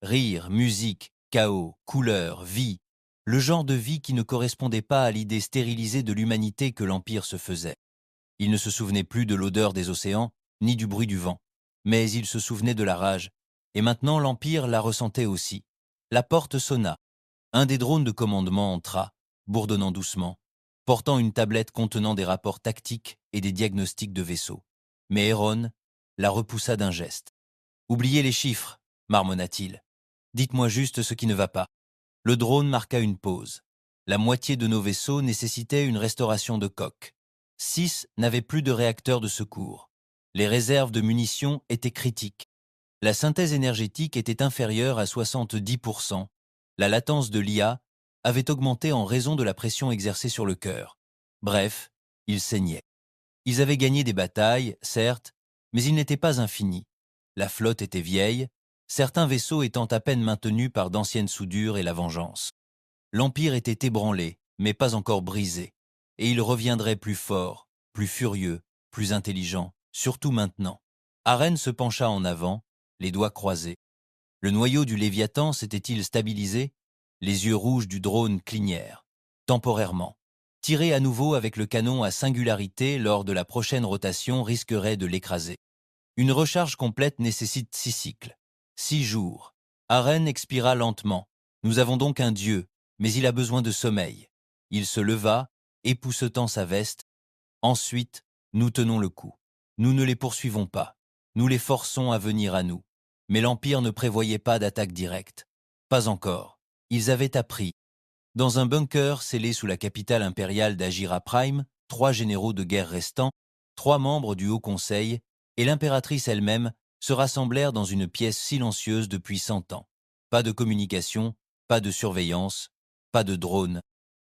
rire, musique, chaos, couleurs, vie, le genre de vie qui ne correspondait pas à l'idée stérilisée de l'humanité que l'Empire se faisait. Il ne se souvenait plus de l'odeur des océans, ni du bruit du vent, mais il se souvenait de la rage, et maintenant l'Empire la ressentait aussi. La porte sonna. Un des drones de commandement entra, bourdonnant doucement, portant une tablette contenant des rapports tactiques et des diagnostics de vaisseaux. Mais Héron la repoussa d'un geste. « Oubliez les chiffres, marmonna-t-il. Dites-moi juste ce qui ne va pas. » Le drone marqua une pause. La moitié de nos vaisseaux nécessitait une restauration de coque. 6 n'avaient plus de réacteurs de secours. Les réserves de munitions étaient critiques. La synthèse énergétique était inférieure à 70%. La latence de l'IA avait augmenté en raison de la pression exercée sur le cœur. Bref, ils saignaient. Ils avaient gagné des batailles, certes, mais ils n'étaient pas infinis. La flotte était vieille, certains vaisseaux étant à peine maintenus par d'anciennes soudures et la vengeance. L'Empire était ébranlé, mais pas encore brisé, et il reviendrait plus fort, plus furieux, plus intelligent, surtout maintenant. Aren se pencha en avant, les doigts croisés. Le noyau du Léviathan s'était-il stabilisé? Les yeux rouges du drone clignèrent. Temporairement. Tirer à nouveau avec le canon à singularité lors de la prochaine rotation risquerait de l'écraser. Une recharge complète nécessite 6 cycles. 6 jours. Aren expira lentement. Nous avons donc un dieu, mais il a besoin de sommeil. Il se leva, époussetant sa veste. Ensuite, nous tenons le coup. Nous ne les poursuivons pas. Nous les forçons à venir à nous. Mais l'Empire ne prévoyait pas d'attaque directe. Pas encore. Ils avaient appris. Dans un bunker scellé sous la capitale impériale d'Agira Prime, 3 généraux de guerre restants, 3 membres du Haut Conseil et l'impératrice elle-même se rassemblèrent dans une pièce silencieuse depuis 100 ans. Pas de communication, pas de surveillance, pas de drone.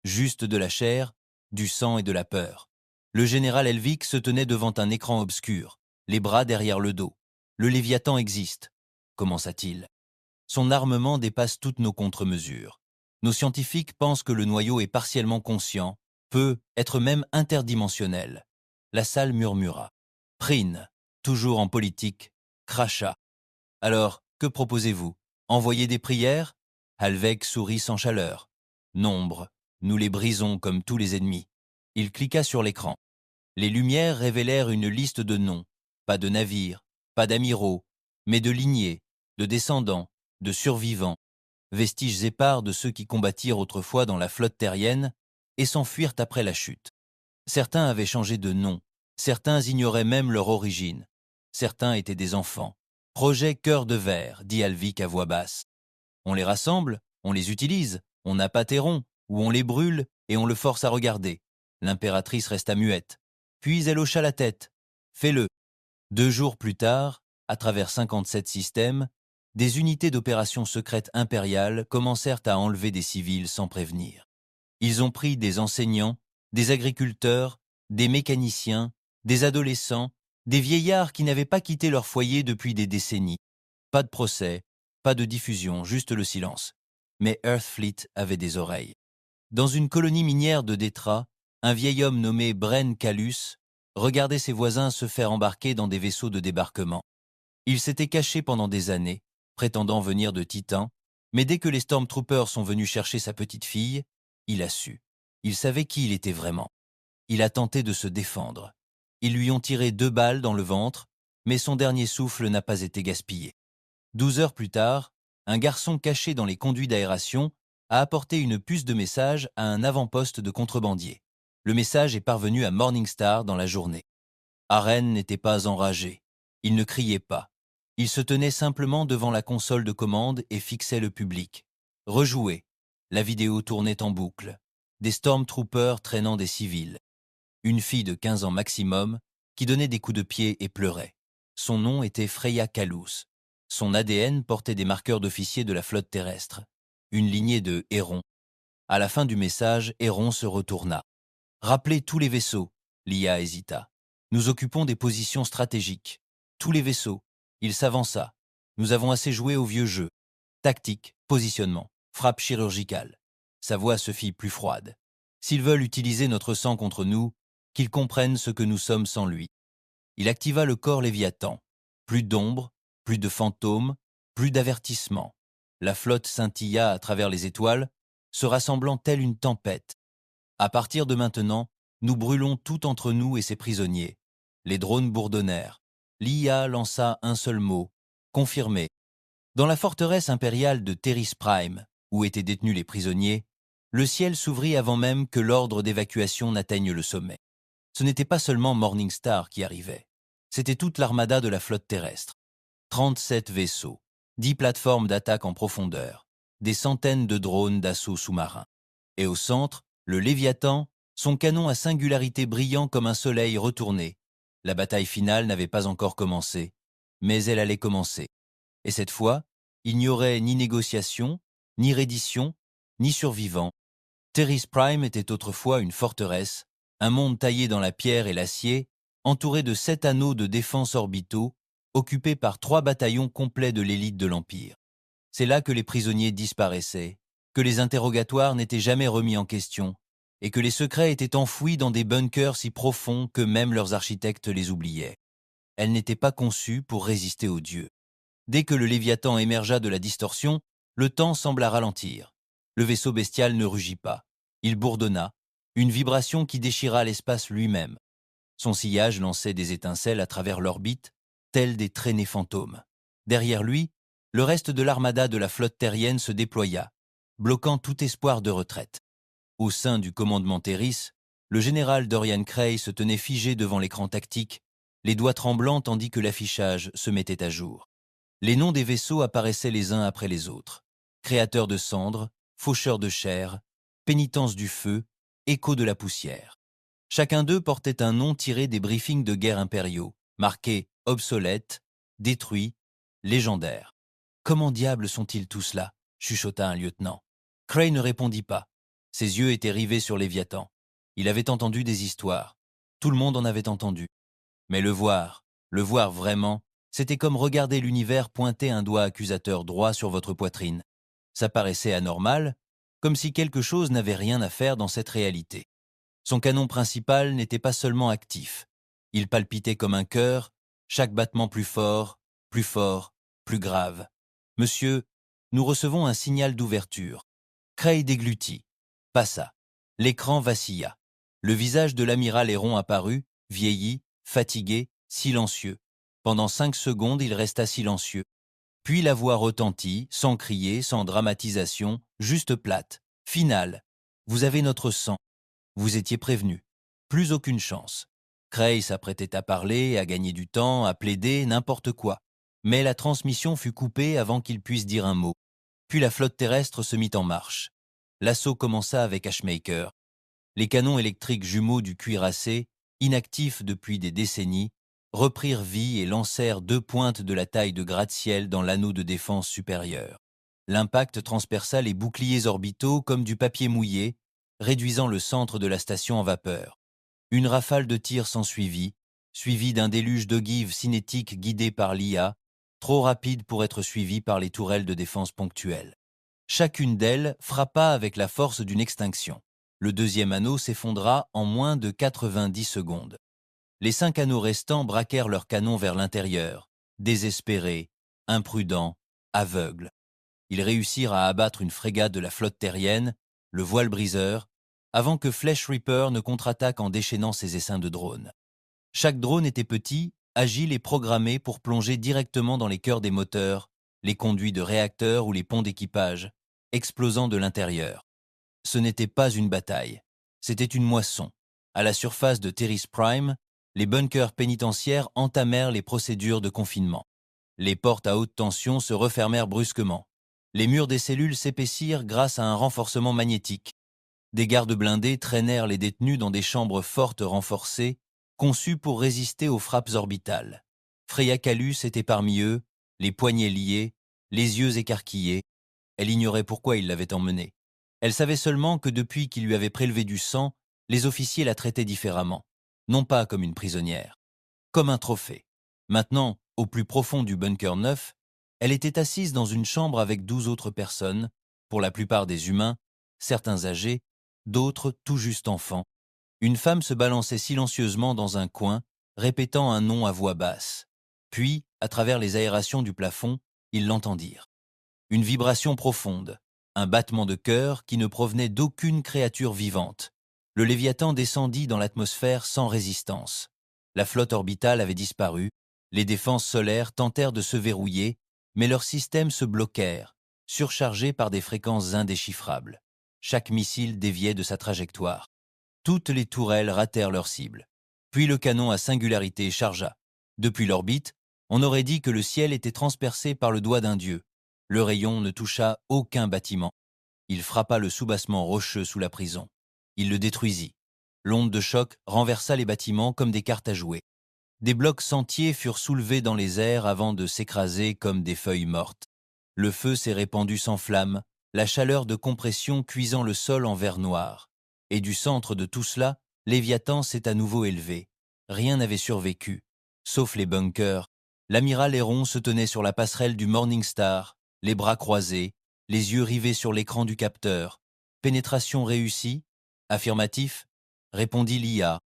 Juste de la chair, du sang et de la peur. Le général Elvic se tenait devant un écran obscur, les bras derrière le dos. Le Léviathan existe, commença-t-il. Son armement dépasse toutes nos contre-mesures. Nos scientifiques pensent que le noyau est partiellement conscient, peut être même interdimensionnel. La salle murmura. Prine, toujours en politique, cracha. Alors, que proposez-vous? Envoyer des prières? Halvek sourit sans chaleur. Nombre, nous les brisons comme tous les ennemis. Il cliqua sur l'écran. Les lumières révélèrent une liste de noms, pas de navires, pas d'amiraux, mais de lignées, de descendants, de survivants, vestiges épars de ceux qui combattirent autrefois dans la flotte terrienne et s'enfuirent après la chute. Certains avaient changé de nom, certains ignoraient même leur origine, certains étaient des enfants. Projet Cœur de Verre, dit Alvic à voix basse. On les rassemble, on les utilise, on appâte Héron, ou on les brûle et on le force à regarder. L'impératrice resta muette. Puis elle hocha la tête. Fais-le. 2 jours plus tard, à travers 57 systèmes, des unités d'opération secrètes impériales commencèrent à enlever des civils sans prévenir. Ils ont pris des enseignants, des agriculteurs, des mécaniciens, des adolescents, des vieillards qui n'avaient pas quitté leur foyer depuis des décennies. Pas de procès, pas de diffusion, juste le silence. Mais Earthfleet avait des oreilles. Dans une colonie minière de Détra, un vieil homme nommé Bren Calus regardait ses voisins se faire embarquer dans des vaisseaux de débarquement. Il s'était caché pendant des années, prétendant venir de Titan, mais dès que les Stormtroopers sont venus chercher sa petite fille, il a su. Il savait qui il était vraiment. Il a tenté de se défendre. Ils lui ont tiré 2 balles dans le ventre, mais son dernier souffle n'a pas été gaspillé. 12 heures plus tard, un garçon caché dans les conduits d'aération a apporté une puce de message à un avant-poste de contrebandier. Le message est parvenu à Morningstar dans la journée. Aren n'était pas enragé. Il ne criait pas. Il se tenait simplement devant la console de commande et fixait le public. Rejoué. La vidéo tournait en boucle. Des stormtroopers traînant des civils. Une fille de 15 ans maximum qui donnait des coups de pied et pleurait. Son nom était Freya Kalous. Son ADN portait des marqueurs d'officiers de la flotte terrestre. Une lignée de Héron. À la fin du message, Héron se retourna. « Rappelez tous les vaisseaux », l'IA hésita. « Nous occupons des positions stratégiques. Tous les vaisseaux. » Il s'avança. « Nous avons assez joué au vieux jeu. Tactique, positionnement, frappe chirurgicale. » Sa voix se fit plus froide. « S'ils veulent utiliser notre sang contre nous, qu'ils comprennent ce que nous sommes sans lui. » Il activa le corps Léviathan. Plus d'ombre, plus de fantômes, plus d'avertissements. La flotte scintilla à travers les étoiles, se rassemblant telle une tempête. À partir de maintenant, nous brûlons tout entre nous et ses prisonniers. Les drones bourdonnèrent. L'IA lança un seul mot. Confirmé. Dans la forteresse impériale de Terris Prime, où étaient détenus les prisonniers, le ciel s'ouvrit avant même que l'ordre d'évacuation n'atteigne le sommet. Ce n'était pas seulement Morningstar qui arrivait. C'était toute l'armada de la flotte terrestre. 37 vaisseaux, 10 plateformes d'attaque en profondeur, des centaines de drones d'assaut sous-marins. Et au centre, le Léviathan, son canon à singularité brillant comme un soleil retourné. La bataille finale n'avait pas encore commencé, mais elle allait commencer. Et cette fois, il n'y aurait ni négociation, ni reddition, ni survivants. Terris Prime était autrefois une forteresse, un monde taillé dans la pierre et l'acier, entouré de 7 anneaux de défense orbitaux, occupé par 3 bataillons complets de l'élite de l'Empire. C'est là que les prisonniers disparaissaient, que les interrogatoires n'étaient jamais remis en question, et que les secrets étaient enfouis dans des bunkers si profonds que même leurs architectes les oubliaient. Elle n'était pas conçue pour résister aux dieux. Dès que le Léviathan émergea de la distorsion, le temps sembla ralentir. Le vaisseau bestial ne rugit pas. Il bourdonna, une vibration qui déchira l'espace lui-même. Son sillage lançait des étincelles à travers l'orbite, tels des traînées fantômes. Derrière lui, le reste de l'armada de la flotte terrienne se déploya, bloquant tout espoir de retraite. Au sein du commandement Terris, le général Dorian Cray se tenait figé devant l'écran tactique, les doigts tremblants tandis que l'affichage se mettait à jour. Les noms des vaisseaux apparaissaient les uns après les autres. Créateurs de cendres, faucheurs de chair, pénitence du feu, écho de la poussière. Chacun d'eux portait un nom tiré des briefings de guerre impériaux, marqué obsolète, détruit, légendaire. Comment diable sont-ils tous là ? Chuchota un lieutenant. Cray ne répondit pas. Ses yeux étaient rivés sur Léviathan. Il avait entendu des histoires. Tout le monde en avait entendu. Mais le voir vraiment, c'était comme regarder l'univers pointer un doigt accusateur droit sur votre poitrine. Ça paraissait anormal, comme si quelque chose n'avait rien à faire dans cette réalité. Son canon principal n'était pas seulement actif. Il palpitait comme un cœur, chaque battement plus fort, plus grave. « Monsieur, nous recevons un signal d'ouverture. » Cray déglutit. Passa. L'écran vacilla. Le visage de l'amiral Héron apparut, vieilli, fatigué, silencieux. Pendant 5 secondes, il resta silencieux. Puis la voix retentit, sans crier, sans dramatisation, juste plate. Finale. Vous avez notre sang. Vous étiez prévenu. Plus aucune chance. Cray s'apprêtait à parler, à gagner du temps, à plaider, n'importe quoi. Mais la transmission fut coupée avant qu'il puisse dire un mot. Puis la flotte terrestre se mit en marche. L'assaut commença avec Ashmaker. Les canons électriques jumeaux du cuirassé, inactifs depuis des décennies, reprirent vie et lancèrent 2 pointes de la taille de gratte-ciel dans l'anneau de défense supérieur. L'impact transperça les boucliers orbitaux comme du papier mouillé, réduisant le centre de la station en vapeur. Une rafale de tirs s'ensuivit, suivie d'un déluge d'ogives cinétiques guidées par l'IA, trop rapide pour être suivie par les tourelles de défense ponctuelles. Chacune d'elles frappa avec la force d'une extinction. Le 2e anneau s'effondra en moins de 90 secondes. Les 5 anneaux restants braquèrent leurs canons vers l'intérieur, désespérés, imprudents, aveugles. Ils réussirent à abattre une frégate de la flotte terrienne, le voile briseur, avant que Flesh Reaper ne contre-attaque en déchaînant ses essaims de drones. Chaque drone était petit, agile et programmé pour plonger directement dans les cœurs des moteurs, les conduits de réacteurs ou les ponts d'équipage, explosant de l'intérieur. Ce n'était pas une bataille, c'était une moisson. À la surface de Terris Prime, les bunkers pénitentiaires entamèrent les procédures de confinement. Les portes à haute tension se refermèrent brusquement. Les murs des cellules s'épaissirent grâce à un renforcement magnétique. Des gardes blindés traînèrent les détenus dans des chambres fortes renforcées, conçues pour résister aux frappes orbitales. Freya Calus était parmi eux, les poignets liés, les yeux écarquillés. Elle ignorait pourquoi il l'avait emmenée. Elle savait seulement que depuis qu'il lui avait prélevé du sang, les officiers la traitaient différemment, non pas comme une prisonnière, comme un trophée. Maintenant, au plus profond du bunker 9, elle était assise dans une chambre avec 12 autres personnes, pour la plupart des humains, certains âgés, d'autres tout juste enfants. Une femme se balançait silencieusement dans un coin, répétant un nom à voix basse. Puis, à travers les aérations du plafond, ils l'entendirent. Une vibration profonde, un battement de cœur qui ne provenait d'aucune créature vivante. Le Léviathan descendit dans l'atmosphère sans résistance. La flotte orbitale avait disparu, les défenses solaires tentèrent de se verrouiller, mais leurs systèmes se bloquèrent, surchargés par des fréquences indéchiffrables. Chaque missile déviait de sa trajectoire. Toutes les tourelles ratèrent leur cible. Puis le canon à singularité chargea. Depuis l'orbite, on aurait dit que le ciel était transpercé par le doigt d'un dieu. Le rayon ne toucha aucun bâtiment. Il frappa le soubassement rocheux sous la prison. Il le détruisit. L'onde de choc renversa les bâtiments comme des cartes à jouer. Des blocs sentiers furent soulevés dans les airs avant de s'écraser comme des feuilles mortes. Le feu s'est répandu sans flamme, la chaleur de compression cuisant le sol en verre noir. Et du centre de tout cela, Léviathan s'est à nouveau élevé. Rien n'avait survécu, sauf les bunkers. L'amiral Héron se tenait sur la passerelle du Morning Star, les bras croisés, les yeux rivés sur l'écran du capteur. Pénétration réussie? Affirmatif? Répondit l'IA.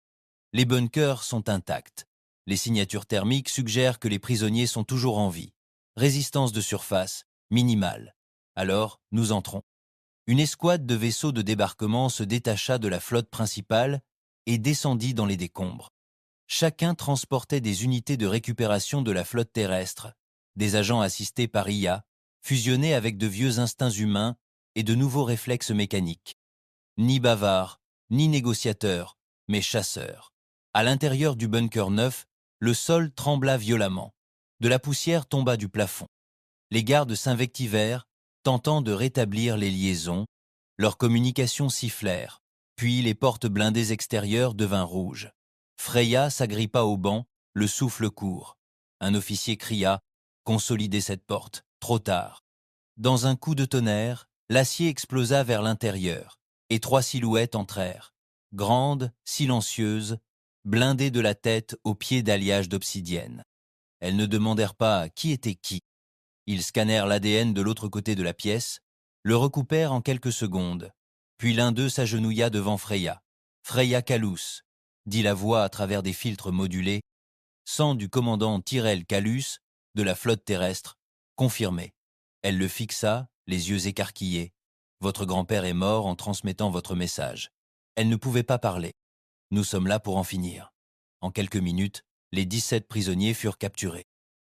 Les bunkers sont intacts. Les signatures thermiques suggèrent que les prisonniers sont toujours en vie. Résistance de surface, minimale. Alors, nous entrons. Une escouade de vaisseaux de débarquement se détacha de la flotte principale et descendit dans les décombres. Chacun transportait des unités de récupération de la flotte terrestre, des agents assistés par IA, fusionnés avec de vieux instincts humains et de nouveaux réflexes mécaniques. Ni bavards, ni négociateurs, mais chasseurs. À l'intérieur du bunker 9, le sol trembla violemment. De la poussière tomba du plafond. Les gardes s'invectivèrent, tentant de rétablir les liaisons. Leurs communications sifflèrent. Puis les portes blindées extérieures devinrent rouges. Freya s'agrippa au banc, le souffle court. Un officier cria « Consolidez cette porte, trop tard ». Dans un coup de tonnerre, l'acier explosa vers l'intérieur, et 3 silhouettes entrèrent, grandes, silencieuses, blindées de la tête aux pieds d'alliages d'obsidienne. Elles ne demandèrent pas qui était qui. Ils scannèrent l'ADN de l'autre côté de la pièce, le recoupèrent en quelques secondes, puis l'un d'eux s'agenouilla devant Freya. « Freya Calus », dit la voix à travers des filtres modulés, sang du commandant Tyrell Calus, de la flotte terrestre, confirmé. Elle le fixa, les yeux écarquillés. « Votre grand-père est mort en transmettant votre message. » Elle ne pouvait pas parler. Nous sommes là pour en finir. En quelques minutes, les 17 prisonniers furent capturés.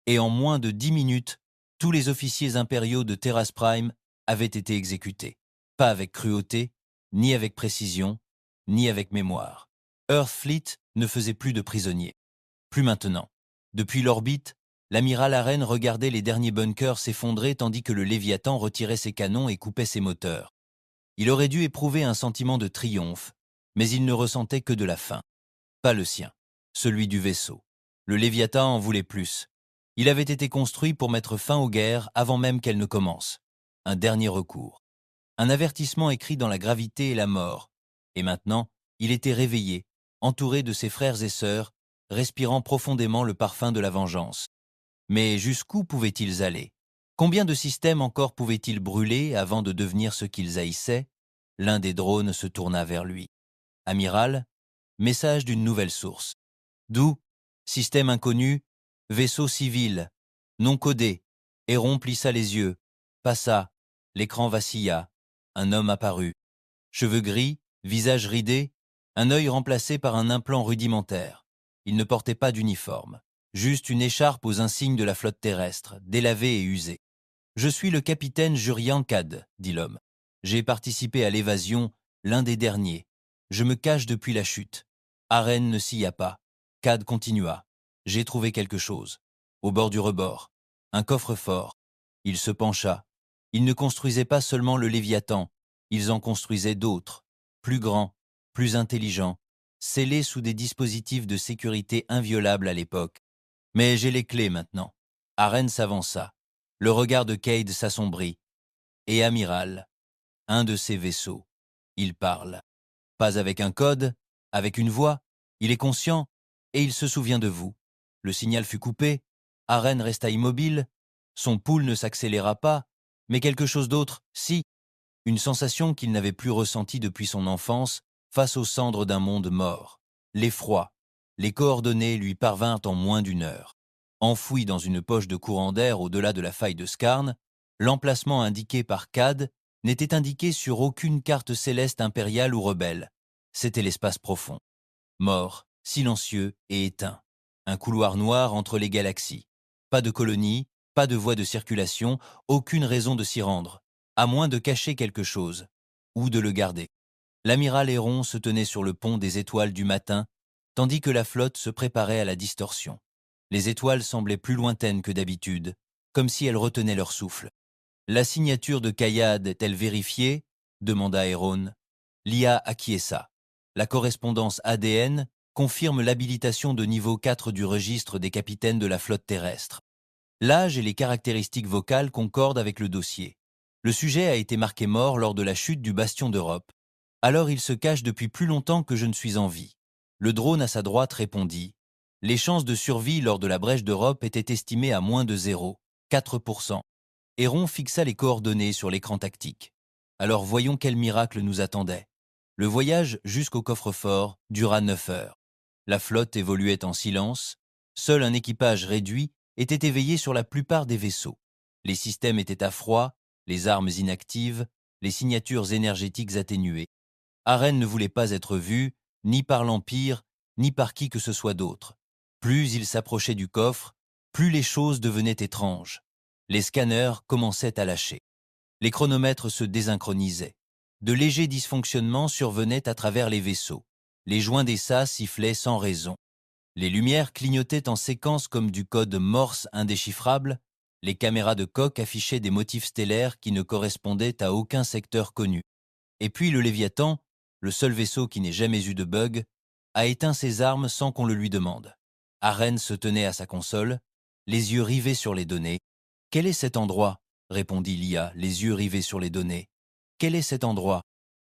Et en moins de 10 minutes, tous les officiers impériaux de Terras Prime avaient été exécutés. Pas avec cruauté, ni avec précision, ni avec mémoire. Earthfleet ne faisait plus de prisonniers. Plus maintenant. Depuis l'orbite, l'amiral Aren regardait les derniers bunkers s'effondrer tandis que le Léviathan retirait ses canons et coupait ses moteurs. Il aurait dû éprouver un sentiment de triomphe, mais il ne ressentait que de la faim. Pas le sien, celui du vaisseau. Le Léviathan en voulait plus. Il avait été construit pour mettre fin aux guerres avant même qu'elles ne commencent. Un dernier recours. Un avertissement écrit dans la gravité et la mort. Et maintenant, il était réveillé, entouré de ses frères et sœurs, respirant profondément le parfum de la vengeance. Mais jusqu'où pouvaient-ils aller? Combien de systèmes encore pouvaient-ils brûler avant de devenir ce qu'ils haïssaient? L'un des drones se tourna vers lui. « Amiral, message d'une nouvelle source. D'où? Système inconnu, vaisseau civil, non codé. » Héron plissa les yeux, passa, l'écran vacilla. Un homme apparut. Cheveux gris, visage ridé, un œil remplacé par un implant rudimentaire. Il ne portait pas d'uniforme, juste une écharpe aux insignes de la flotte terrestre, délavée et usée. « Je suis le capitaine Jurian Cad, » dit l'homme. « J'ai participé à l'évasion, l'un des derniers. Je me cache depuis la chute. Aren ne s'y a pas. Cad continua. J'ai trouvé quelque chose. Au bord du rebord. Un coffre-fort. Il se pencha. Ils ne construisaient pas seulement le Léviathan, ils en construisaient d'autres, plus grands, plus intelligents, scellés sous des dispositifs de sécurité inviolables à l'époque. Mais j'ai les clés maintenant. Aren s'avança. Le regard de Cade s'assombrit. Et Amiral, un de ses vaisseaux. Il parle. Pas avec un code, avec une voix. Il est conscient et il se souvient de vous. Le signal fut coupé. Aren resta immobile. Son pouls ne s'accéléra pas, mais quelque chose d'autre, si. Une sensation qu'il n'avait plus ressentie depuis son enfance face aux cendres d'un monde mort. L'effroi. Les coordonnées lui parvinrent en moins d'une heure. Enfoui dans une poche de courant d'air au-delà de la faille de Scarn, l'emplacement indiqué par Cad n'était indiqué sur aucune carte céleste impériale ou rebelle. C'était l'espace profond. Mort, silencieux et éteint. Un couloir noir entre les galaxies. Pas de colonie, pas de voie de circulation, aucune raison de s'y rendre, à moins de cacher quelque chose, ou de le garder. L'amiral Héron se tenait sur le pont des étoiles du matin, tandis que la flotte se préparait à la distorsion. Les étoiles semblaient plus lointaines que d'habitude, comme si elles retenaient leur souffle. La signature de Kayad est-elle vérifiée demanda Héron. L'IA acquiesça. La correspondance ADN confirme l'habilitation de niveau 4 du registre des capitaines de la flotte terrestre. L'âge et les caractéristiques vocales concordent avec le dossier. Le sujet a été marqué mort lors de la chute du bastion d'Europe. Alors il se cache depuis plus longtemps que je ne suis en vie. Le drone à sa droite répondit. Les chances de survie lors de la brèche d'Europe étaient estimées à moins de 0,4%. Héron fixa les coordonnées sur l'écran tactique. Alors voyons quel miracle nous attendait. Le voyage jusqu'au coffre-fort dura 9 heures. La flotte évoluait en silence. Seul un équipage réduit était éveillé sur la plupart des vaisseaux. Les systèmes étaient à froid, les armes inactives, les signatures énergétiques atténuées. Aren ne voulait pas être vu, ni par l'Empire, ni par qui que ce soit d'autre. Plus il s'approchait du coffre, plus les choses devenaient étranges. Les scanners commençaient à lâcher. Les chronomètres se désynchronisaient. De légers dysfonctionnements survenaient à travers les vaisseaux. Les joints des sas sifflaient sans raison. Les lumières clignotaient en séquence comme du code Morse indéchiffrable. Les caméras de coque affichaient des motifs stellaires qui ne correspondaient à aucun secteur connu. Et puis le Léviathan, le seul vaisseau qui n'ait jamais eu de bug, a éteint ses armes sans qu'on le lui demande. Aren se tenait à sa console, les yeux rivés sur les données. « Quel est cet endroit ?» répondit l'IA, les yeux rivés sur les données. « Quel est cet endroit ?»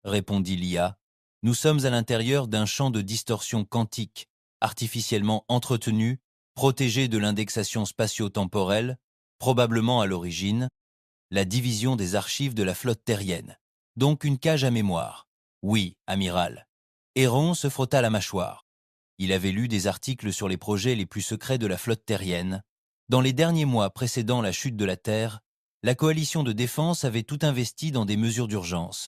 répondit l'IA. « Nous sommes à l'intérieur d'un champ de distorsion quantique, artificiellement entretenu, protégé de l'indexation spatio-temporelle, probablement à l'origine, la division des archives de la flotte terrienne. Donc une cage à mémoire. Oui, amiral. » Héron se frotta la mâchoire. Il avait lu des articles sur les projets les plus secrets de la flotte terrienne. Dans les derniers mois précédant la chute de la Terre, la coalition de défense avait tout investi dans des mesures d'urgence.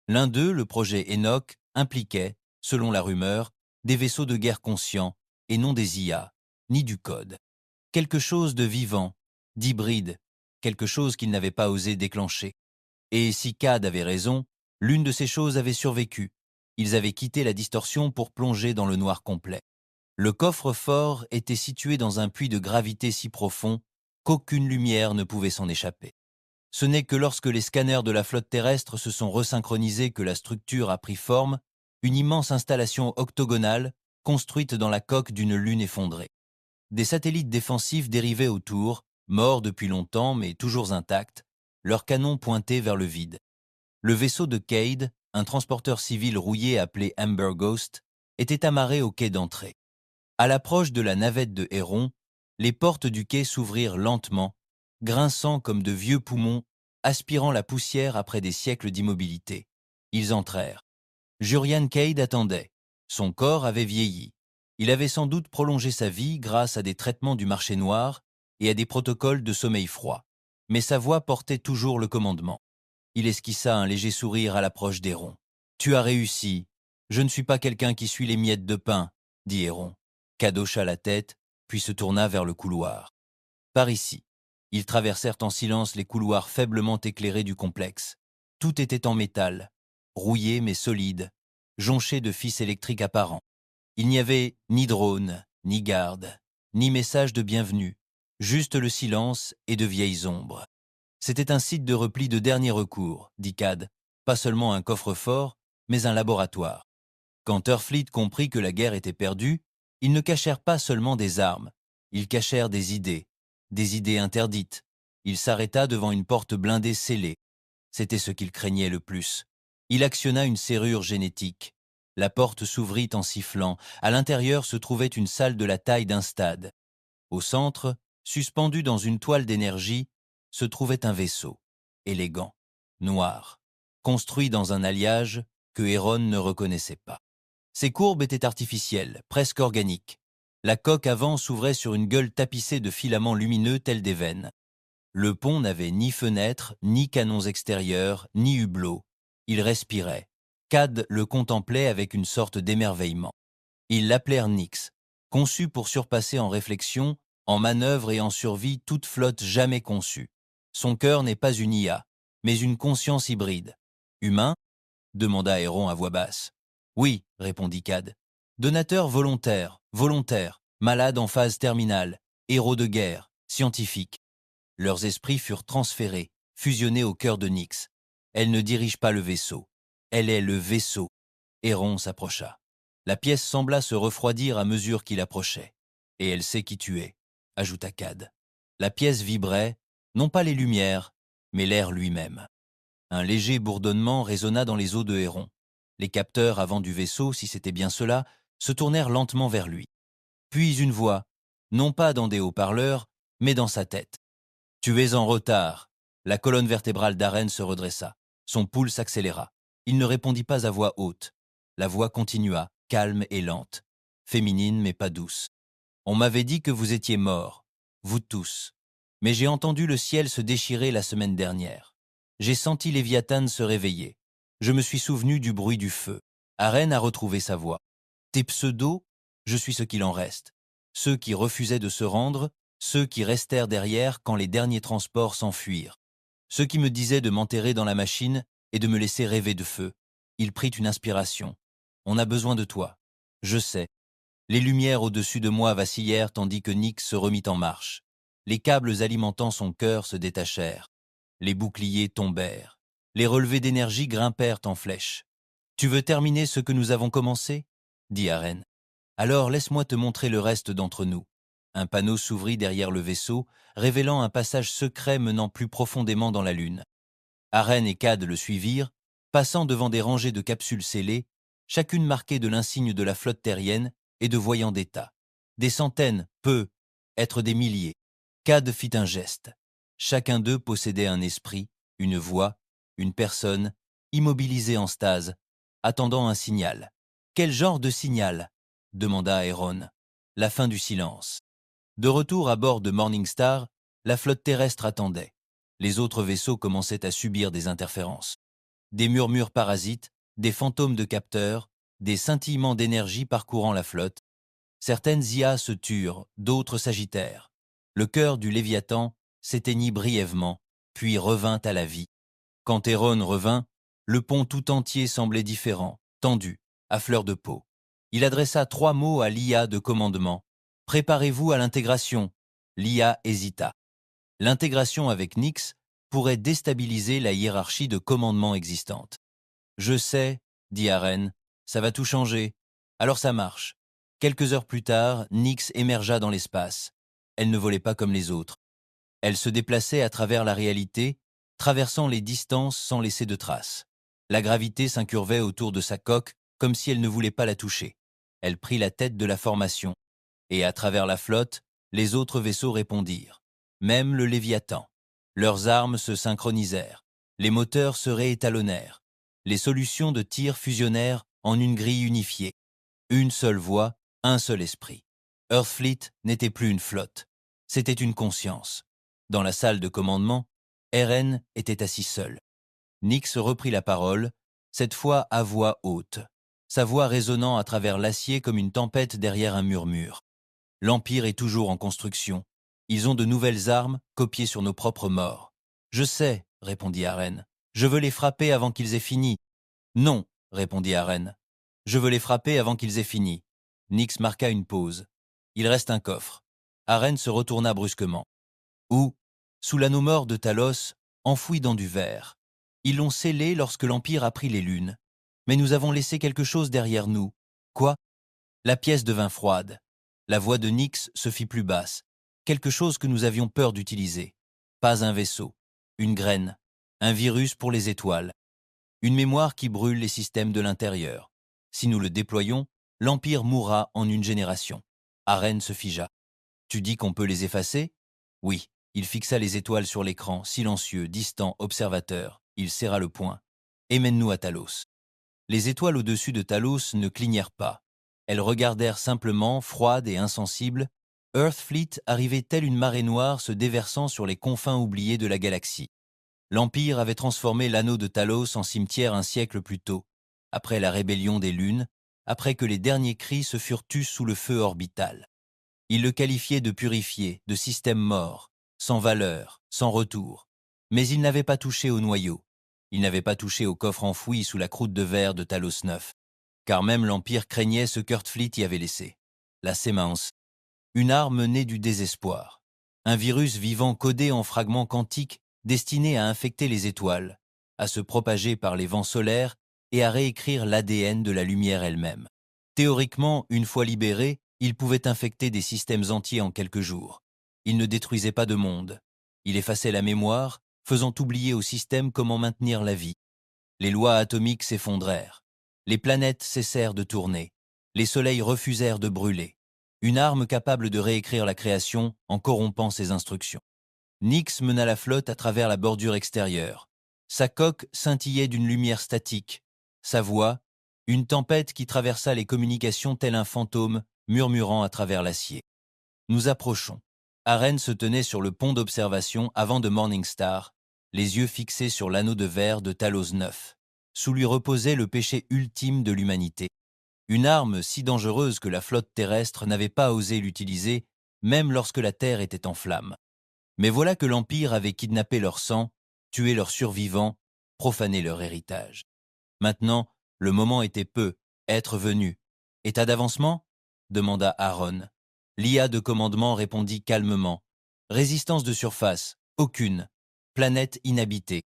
L'un d'eux, le projet Enoch, impliquait, selon la rumeur, des vaisseaux de guerre conscients, et non des IA, ni du code. Quelque chose de vivant, d'hybride, quelque chose qu'il n'avait pas osé déclencher. Et si Cad avait raison, l'une de ces choses avait survécu. Ils avaient quitté la distorsion pour plonger dans le noir complet. Le coffre-fort était situé dans un puits de gravité si profond qu'aucune lumière ne pouvait s'en échapper. Ce n'est que lorsque les scanners de la flotte terrestre se sont resynchronisés que la structure a pris forme, une immense installation octogonale construite dans la coque d'une lune effondrée. Des satellites défensifs dérivaient autour, morts depuis longtemps mais toujours intacts, leurs canons pointés vers le vide. Le vaisseau de Cade, un transporteur civil rouillé appelé Amber Ghost, était amarré au quai d'entrée. À l'approche de la navette de Héron, les portes du quai s'ouvrirent lentement, grinçant comme de vieux poumons, aspirant la poussière après des siècles d'immobilité. Ils entrèrent. Jurian Cade attendait. Son corps avait vieilli. Il avait sans doute prolongé sa vie grâce à des traitements du marché noir et à des protocoles de sommeil froid. Mais sa voix portait toujours le commandement. Il esquissa un léger sourire à l'approche d'Héron. « Tu as réussi. Je ne suis pas quelqu'un qui suit les miettes de pain, » dit Héron. Cad hocha la tête, puis se tourna vers le couloir. Par ici. Ils traversèrent en silence les couloirs faiblement éclairés du complexe. Tout était en métal, rouillé mais solide, jonché de fils électriques apparents. Il n'y avait ni drone, Ni garde, ni message de bienvenue, juste le silence et de vieilles ombres. C'était un site de repli de dernier recours, dit Cad, pas seulement un coffre-fort, mais un laboratoire. Quand Earthfleet comprit que la guerre était perdue, ils ne cachèrent pas seulement des armes, ils cachèrent des idées interdites. Il s'arrêta devant une porte blindée scellée. C'était ce qu'il craignait le plus. Il actionna une serrure génétique. La porte s'ouvrit en sifflant. À l'intérieur se trouvait une salle de la taille d'un stade. Au centre, suspendu dans une toile d'énergie, se trouvait un vaisseau, élégant, noir, construit dans un alliage que Héron ne reconnaissait pas. Ses courbes étaient artificielles, presque organiques. La coque avant s'ouvrait sur une gueule tapissée de filaments lumineux tels des veines. Le pont n'avait ni fenêtres, ni canons extérieurs, ni hublots. Il respirait. Cad le contemplait avec une sorte d'émerveillement. Ils l'appelèrent Nyx, conçu pour surpasser en réflexion, en manœuvre et en survie toute flotte jamais conçue. Son cœur n'est pas une IA, mais une conscience hybride. Humain ? Demanda Héron à voix basse. Oui, répondit Cad. Donateur volontaire, malade en phase terminale, héros de guerre, scientifique. Leurs esprits furent transférés, fusionnés au cœur de Nyx. Elle ne dirige pas le vaisseau. Elle est le vaisseau. Héron s'approcha. La pièce sembla se refroidir à mesure qu'il approchait. Et elle sait qui tu es, ajouta Cad. La pièce vibrait, non pas les lumières, mais l'air lui-même. Un léger bourdonnement résonna dans les os de Héron. Les capteurs avant du vaisseau, si c'était bien cela, se tournèrent lentement vers lui. Puis une voix, non pas dans des haut-parleurs, mais dans sa tête. Tu es en retard. La colonne vertébrale d'Aren se redressa. Son pouls s'accéléra. Il ne répondit pas à voix haute. La voix continua, calme et lente. Féminine mais pas douce. On m'avait dit que vous étiez morts. Vous tous. Mais j'ai entendu le ciel se déchirer la semaine dernière. J'ai senti Léviathan se réveiller. Je me suis souvenu du bruit du feu. Aren a retrouvé sa voix. Tes pseudos, je suis ce qu'il en reste. Ceux qui refusaient de se rendre, ceux qui restèrent derrière quand les derniers transports s'enfuirent. Ceux qui me disaient de m'enterrer dans la machine et de me laisser rêver de feu. Il prit une inspiration. On a besoin de toi. Je sais. Les lumières au-dessus de moi vacillèrent tandis que Nyx se remit en marche. Les câbles alimentant son cœur se détachèrent. Les boucliers tombèrent. Les relevés d'énergie grimpèrent en flèche. Tu veux terminer ce que nous avons commencé ? Dit Aren. Alors laisse-moi te montrer le reste d'entre nous. Un panneau s'ouvrit derrière le vaisseau, révélant un passage secret menant plus profondément dans la Lune. Aren et Cad le suivirent, passant devant des rangées de capsules scellées, chacune marquée de l'insigne de la flotte terrienne et de voyants d'état. Des centaines, peu, être des milliers. Cad fit un geste. Chacun d'eux possédait un esprit, une voix, une personne, immobilisée en stase, attendant un signal. Quel genre de signal ? Demanda Héron. La fin du silence. De retour à bord de Morningstar, la flotte terrestre attendait. Les autres vaisseaux commençaient à subir des interférences. Des murmures parasites, des fantômes de capteurs, des scintillements d'énergie parcourant la flotte. Certaines IA se turent, d'autres s'agitèrent. Le cœur du Léviathan s'éteignit brièvement, puis revint à la vie. Quand Héron revint, le pont tout entier semblait différent, tendu, à fleur de peau. Il adressa 3 mots à l'IA de commandement. « Préparez-vous à l'intégration ». L'IA hésita. L'intégration avec Nyx pourrait déstabiliser la hiérarchie de commandement existante. « Je sais, » dit Aren, « ça va tout changer. Alors ça marche. » Quelques heures plus tard, Nyx émergea dans l'espace. Elle ne volait pas comme les autres. Elle se déplaçait à travers la réalité, traversant les distances sans laisser de traces. La gravité s'incurvait autour de sa coque comme si elle ne voulait pas la toucher. Elle prit la tête de la formation. Et à travers la flotte, les autres vaisseaux répondirent. Même le Léviathan. Leurs armes se synchronisèrent. Les moteurs se réétalonnèrent. Les solutions de tir fusionnèrent en une grille unifiée. Une seule voix, un seul esprit. Earthfleet n'était plus une flotte. C'était une conscience. Dans la salle de commandement, Eren était assis seul. Nyx reprit la parole, cette fois à voix haute, sa voix résonnant à travers l'acier comme une tempête derrière un murmure. L'Empire est toujours en construction. Ils ont de nouvelles armes copiées sur nos propres morts. Je sais, répondit Aren. Je veux les frapper avant qu'ils aient fini. Non, répondit Aren. Je veux les frapper avant qu'ils aient fini. Nyx marqua une pause. Il reste un coffre. Arène se retourna brusquement. Où? Sous l'anneau mort de Talos, enfoui dans du verre. Ils l'ont scellé lorsque l'Empire a pris les lunes. Mais nous avons laissé quelque chose derrière nous. Quoi? La pièce devint froide. La voix de Nyx se fit plus basse. Quelque chose que nous avions peur d'utiliser. Pas un vaisseau, une graine, un virus pour les étoiles. Une mémoire qui brûle les systèmes de l'intérieur. Si nous le déployons, l'Empire mourra en une génération. Arène se figea. Tu dis qu'on peut les effacer? Oui. Il fixa les étoiles sur l'écran, silencieux, distant, observateur. Il serra le poing. Emmène-nous à Talos. Les étoiles au-dessus de Talos ne clignèrent pas. Elles regardèrent simplement, froides et insensibles. Earthfleet arrivait telle une marée noire se déversant sur les confins oubliés de la galaxie. L'Empire avait transformé l'anneau de Talos en cimetière un siècle plus tôt, après la rébellion des lunes, après que les derniers cris se furent tus sous le feu orbital. Il le qualifiait de purifié, de système mort, sans valeur, sans retour. Mais il n'avait pas touché au noyau. Il n'avait pas touché au coffre enfoui sous la croûte de verre de Talos 9. Car même l'Empire craignait ce qu'Earthfleet y avait laissé. La sémence. Une arme née du désespoir. Un virus vivant codé en fragments quantiques destiné à infecter les étoiles, à se propager par les vents solaires et à réécrire l'ADN de la lumière elle-même. Théoriquement, une fois libéré, il pouvait infecter des systèmes entiers en quelques jours. Il ne détruisait pas de monde. Il effaçait la mémoire, faisant oublier au système comment maintenir la vie. Les lois atomiques s'effondrèrent. Les planètes cessèrent de tourner. Les soleils refusèrent de brûler. Une arme capable de réécrire la création en corrompant ses instructions. Nyx mena la flotte à travers la bordure extérieure. Sa coque scintillait d'une lumière statique. Sa voix, une tempête qui traversa les communications tel un fantôme, murmurant à travers l'acier. Nous approchons. Arène se tenait sur le pont d'observation avant de Morningstar, les yeux fixés sur l'anneau de verre de Talos 9. Sous lui reposait le péché ultime de l'humanité. Une arme si dangereuse que la flotte terrestre n'avait pas osé l'utiliser, même lorsque la Terre était en flammes. Mais voilà que l'Empire avait kidnappé leur sang, tué leurs survivants, profané leur héritage. Maintenant, le moment était peu, être venu. État d'avancement? Demanda Aaron. L'IA de commandement répondit calmement. Résistance de surface, aucune. Planète inhabitée.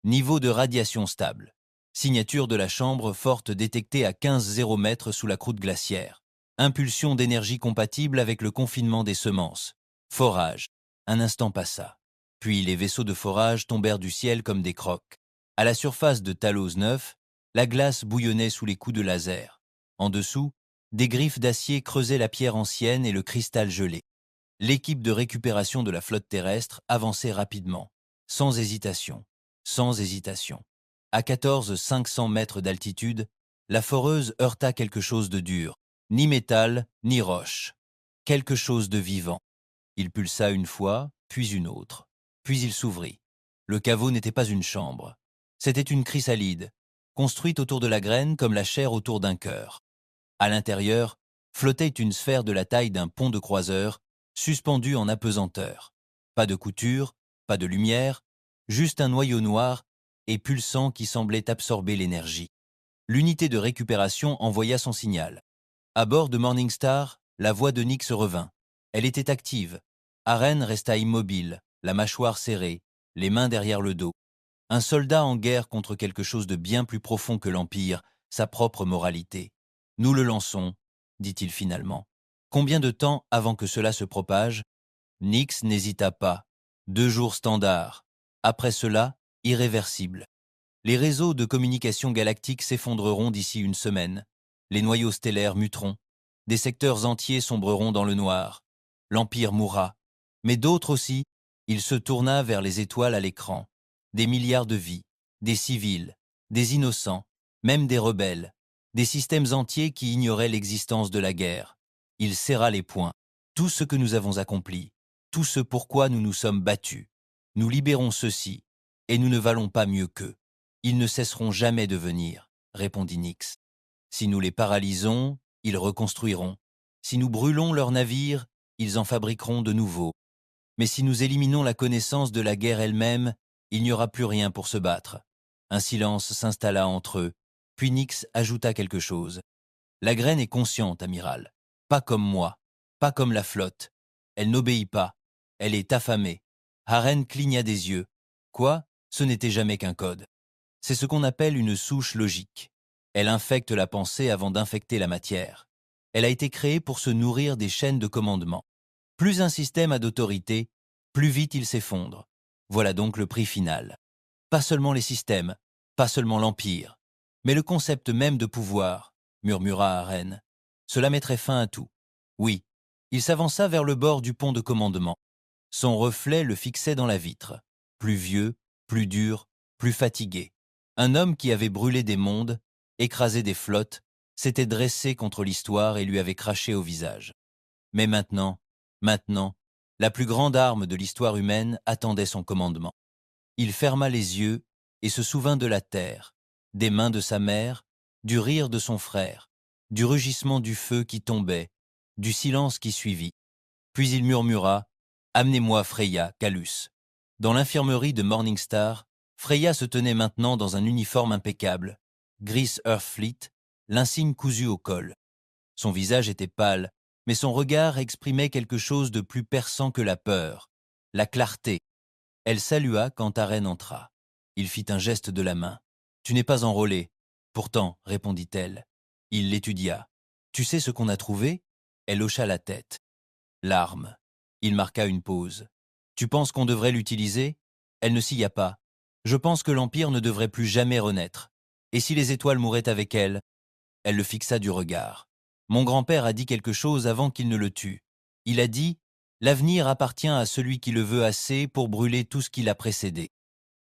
Niveau de radiation stable. Signature de la chambre forte détectée à 15,0 mètres sous la croûte glaciaire. Impulsion d'énergie compatible avec le confinement des semences. Forage. Un instant passa. Puis les vaisseaux de forage tombèrent du ciel comme des crocs. À la surface de Talos 9, la glace bouillonnait sous les coups de laser. En dessous, des griffes d'acier creusaient la pierre ancienne et le cristal gelé. L'équipe de récupération de la flotte terrestre avançait rapidement, sans hésitation, sans hésitation. À 14 500 mètres d'altitude, la foreuse heurta quelque chose de dur, ni métal, ni roche. Quelque chose de vivant. Il pulsa une fois, puis une autre. Puis il s'ouvrit. Le caveau n'était pas une chambre. C'était une chrysalide, construite autour de la graine comme la chair autour d'un cœur. À l'intérieur, flottait une sphère de la taille d'un pont de croiseur, suspendue en apesanteur. Pas de couture, pas de lumière, juste un noyau noir et pulsant qui semblait absorber l'énergie. L'unité de récupération envoya son signal. À bord de Morningstar, la voix de Nyx revint. Elle était active. Arène resta immobile, la mâchoire serrée, les mains derrière le dos. Un soldat en guerre contre quelque chose de bien plus profond que l'Empire, sa propre moralité. Nous le lançons, dit-il finalement. Combien de temps avant que cela se propage? Nyx n'hésita pas. 2 jours standards. Après cela, irréversible. Les réseaux de communication galactique s'effondreront d'ici une semaine. Les noyaux stellaires muteront. Des secteurs entiers sombreront dans le noir. L'Empire mourra. Mais d'autres aussi. Il se tourna vers les étoiles à l'écran. Des milliards de vies, des civils, des innocents, même des rebelles, des systèmes entiers qui ignoraient l'existence de la guerre. Il serra les poings. Tout ce que nous avons accompli, tout ce pourquoi nous nous sommes battus. Nous libérons ceux-ci, et nous ne valons pas mieux qu'eux. Ils ne cesseront jamais de venir, répondit Nyx. Si nous les paralysons, ils reconstruiront. Si nous brûlons leurs navires, ils en fabriqueront de nouveaux. Mais si nous éliminons la connaissance de la guerre elle-même, il n'y aura plus rien pour se battre. Un silence s'installa entre eux, puis Nyx ajouta quelque chose. La graine est consciente, amiral. Pas comme moi, pas comme la flotte. Elle n'obéit pas. Elle est affamée. Arène cligna des yeux. Quoi? Ce n'était jamais qu'un code. C'est ce qu'on appelle une souche logique. Elle infecte la pensée avant d'infecter la matière. Elle a été créée pour se nourrir des chaînes de commandement. Plus un système a d'autorité, plus vite il s'effondre. Voilà donc le prix final. Pas seulement les systèmes, pas seulement l'Empire, mais le concept même de pouvoir, murmura Arène. Cela mettrait fin à tout. Oui, il s'avança vers le bord du pont de commandement. Son reflet le fixait dans la vitre. Plus vieux, plus dur, plus fatigué. Un homme qui avait brûlé des mondes, écrasé des flottes, s'était dressé contre l'histoire et lui avait craché au visage. Mais maintenant, la plus grande arme de l'histoire humaine attendait son commandement. Il ferma les yeux et se souvint de la terre, des mains de sa mère, du rire de son frère, du rugissement du feu qui tombait, du silence qui suivit. Puis il murmura « Amenez-moi Freya, Calus ». Dans l'infirmerie de Morningstar, Freya se tenait maintenant dans un uniforme impeccable, Gris Earthfleet, l'insigne cousu au col. Son visage était pâle, mais son regard exprimait quelque chose de plus perçant que la peur, la clarté. Elle salua quand Arène entra. Il fit un geste de la main. « Tu n'es pas enrôlé. »« Pourtant, répondit-elle. Il l'étudia. « Tu sais ce qu'on a trouvé ?» Elle hocha la tête. « L'arme. » Il marqua une pause. « Tu penses qu'on devrait l'utiliser ?» Elle ne s'y a pas. « Je pense que l'Empire ne devrait plus jamais renaître. Et si les étoiles mouraient avec elle ?» Elle le fixa du regard. « Mon grand-père a dit quelque chose avant qu'il ne le tue. Il a dit « L'avenir appartient à celui qui le veut assez pour brûler tout ce qui l'a précédé. »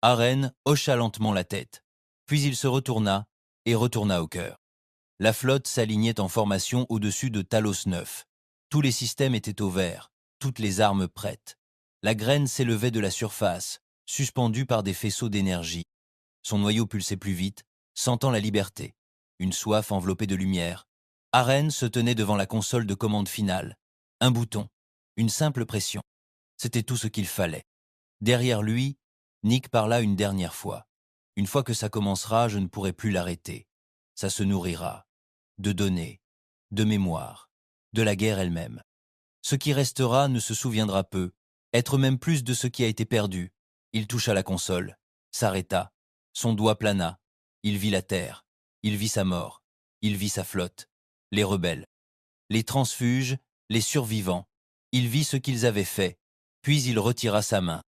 Arène hocha lentement la tête. Puis il se retourna et retourna au cœur. La flotte s'alignait en formation au-dessus de Talos 9. Tous les systèmes étaient au vert, toutes les armes prêtes. La graine s'élevait de la surface, suspendue par des faisceaux d'énergie. Son noyau pulsait plus vite, sentant la liberté. Une soif enveloppée de lumière. Arène se tenait devant la console de commande finale. Un bouton, une simple pression. C'était tout ce qu'il fallait. Derrière lui, Nick parla une dernière fois. Une fois que ça commencera, je ne pourrai plus l'arrêter. Ça se nourrira. De données, de mémoire, de la guerre elle-même. Ce qui restera ne se souviendra peu, être même plus de ce qui a été perdu. Il toucha la console, s'arrêta, son doigt plana. Il vit la terre, il vit sa mort, il vit sa flotte, les rebelles, les transfuges, les survivants. Il vit ce qu'ils avaient fait, puis il retira sa main.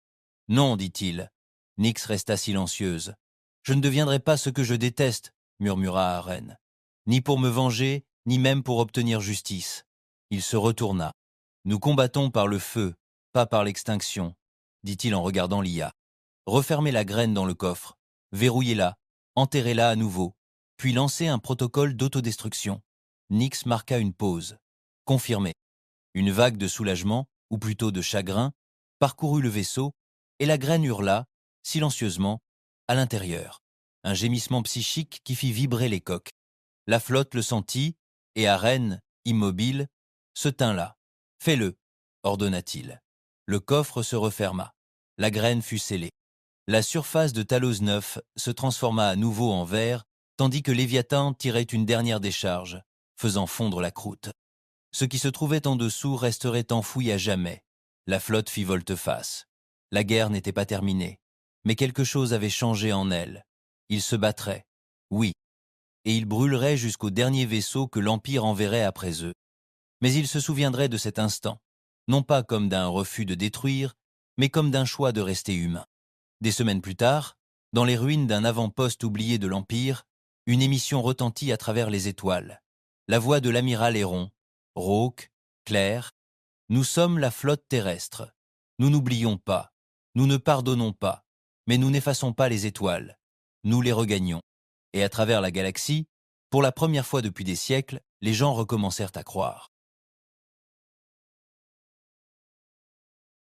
Non, dit-il. Nyx resta silencieuse. Je ne deviendrai pas ce que je déteste, murmura Arène. Ni pour me venger, ni même pour obtenir justice. Il se retourna. Nous combattons par le feu, pas par l'extinction, dit-il en regardant Lia. Refermez la graine dans le coffre, verrouillez-la, enterrez-la à nouveau, puis lancez un protocole d'autodestruction. Nyx marqua une pause. Confirmé. Une vague de soulagement, ou plutôt de chagrin, parcourut le vaisseau, et la graine hurla, silencieusement, à l'intérieur. Un gémissement psychique qui fit vibrer les coques. La flotte le sentit, et Arène, immobile, se tint là. « Fais-le » ordonna-t-il. Le coffre se referma. La graine fut scellée. La surface de Talos 9 se transforma à nouveau en verre, tandis que Léviathan tirait une dernière décharge, faisant fondre la croûte. Ce qui se trouvait en dessous resterait enfoui à jamais. La flotte fit volte-face. La guerre n'était pas terminée, mais quelque chose avait changé en elle. Ils se battraient, oui, et ils brûleraient jusqu'au dernier vaisseau que l'Empire enverrait après eux. Mais ils se souviendraient de cet instant, non pas comme d'un refus de détruire, mais comme d'un choix de rester humain. Des semaines plus tard, dans les ruines d'un avant-poste oublié de l'Empire, une émission retentit à travers les étoiles. La voix de l'amiral Héron, rauque, claire. « Nous sommes la flotte terrestre. Nous n'oublions pas. Nous ne pardonnons pas. Mais nous n'effaçons pas les étoiles. Nous les regagnons. » Et à travers la galaxie, pour la première fois depuis des siècles, les gens recommencèrent à croire.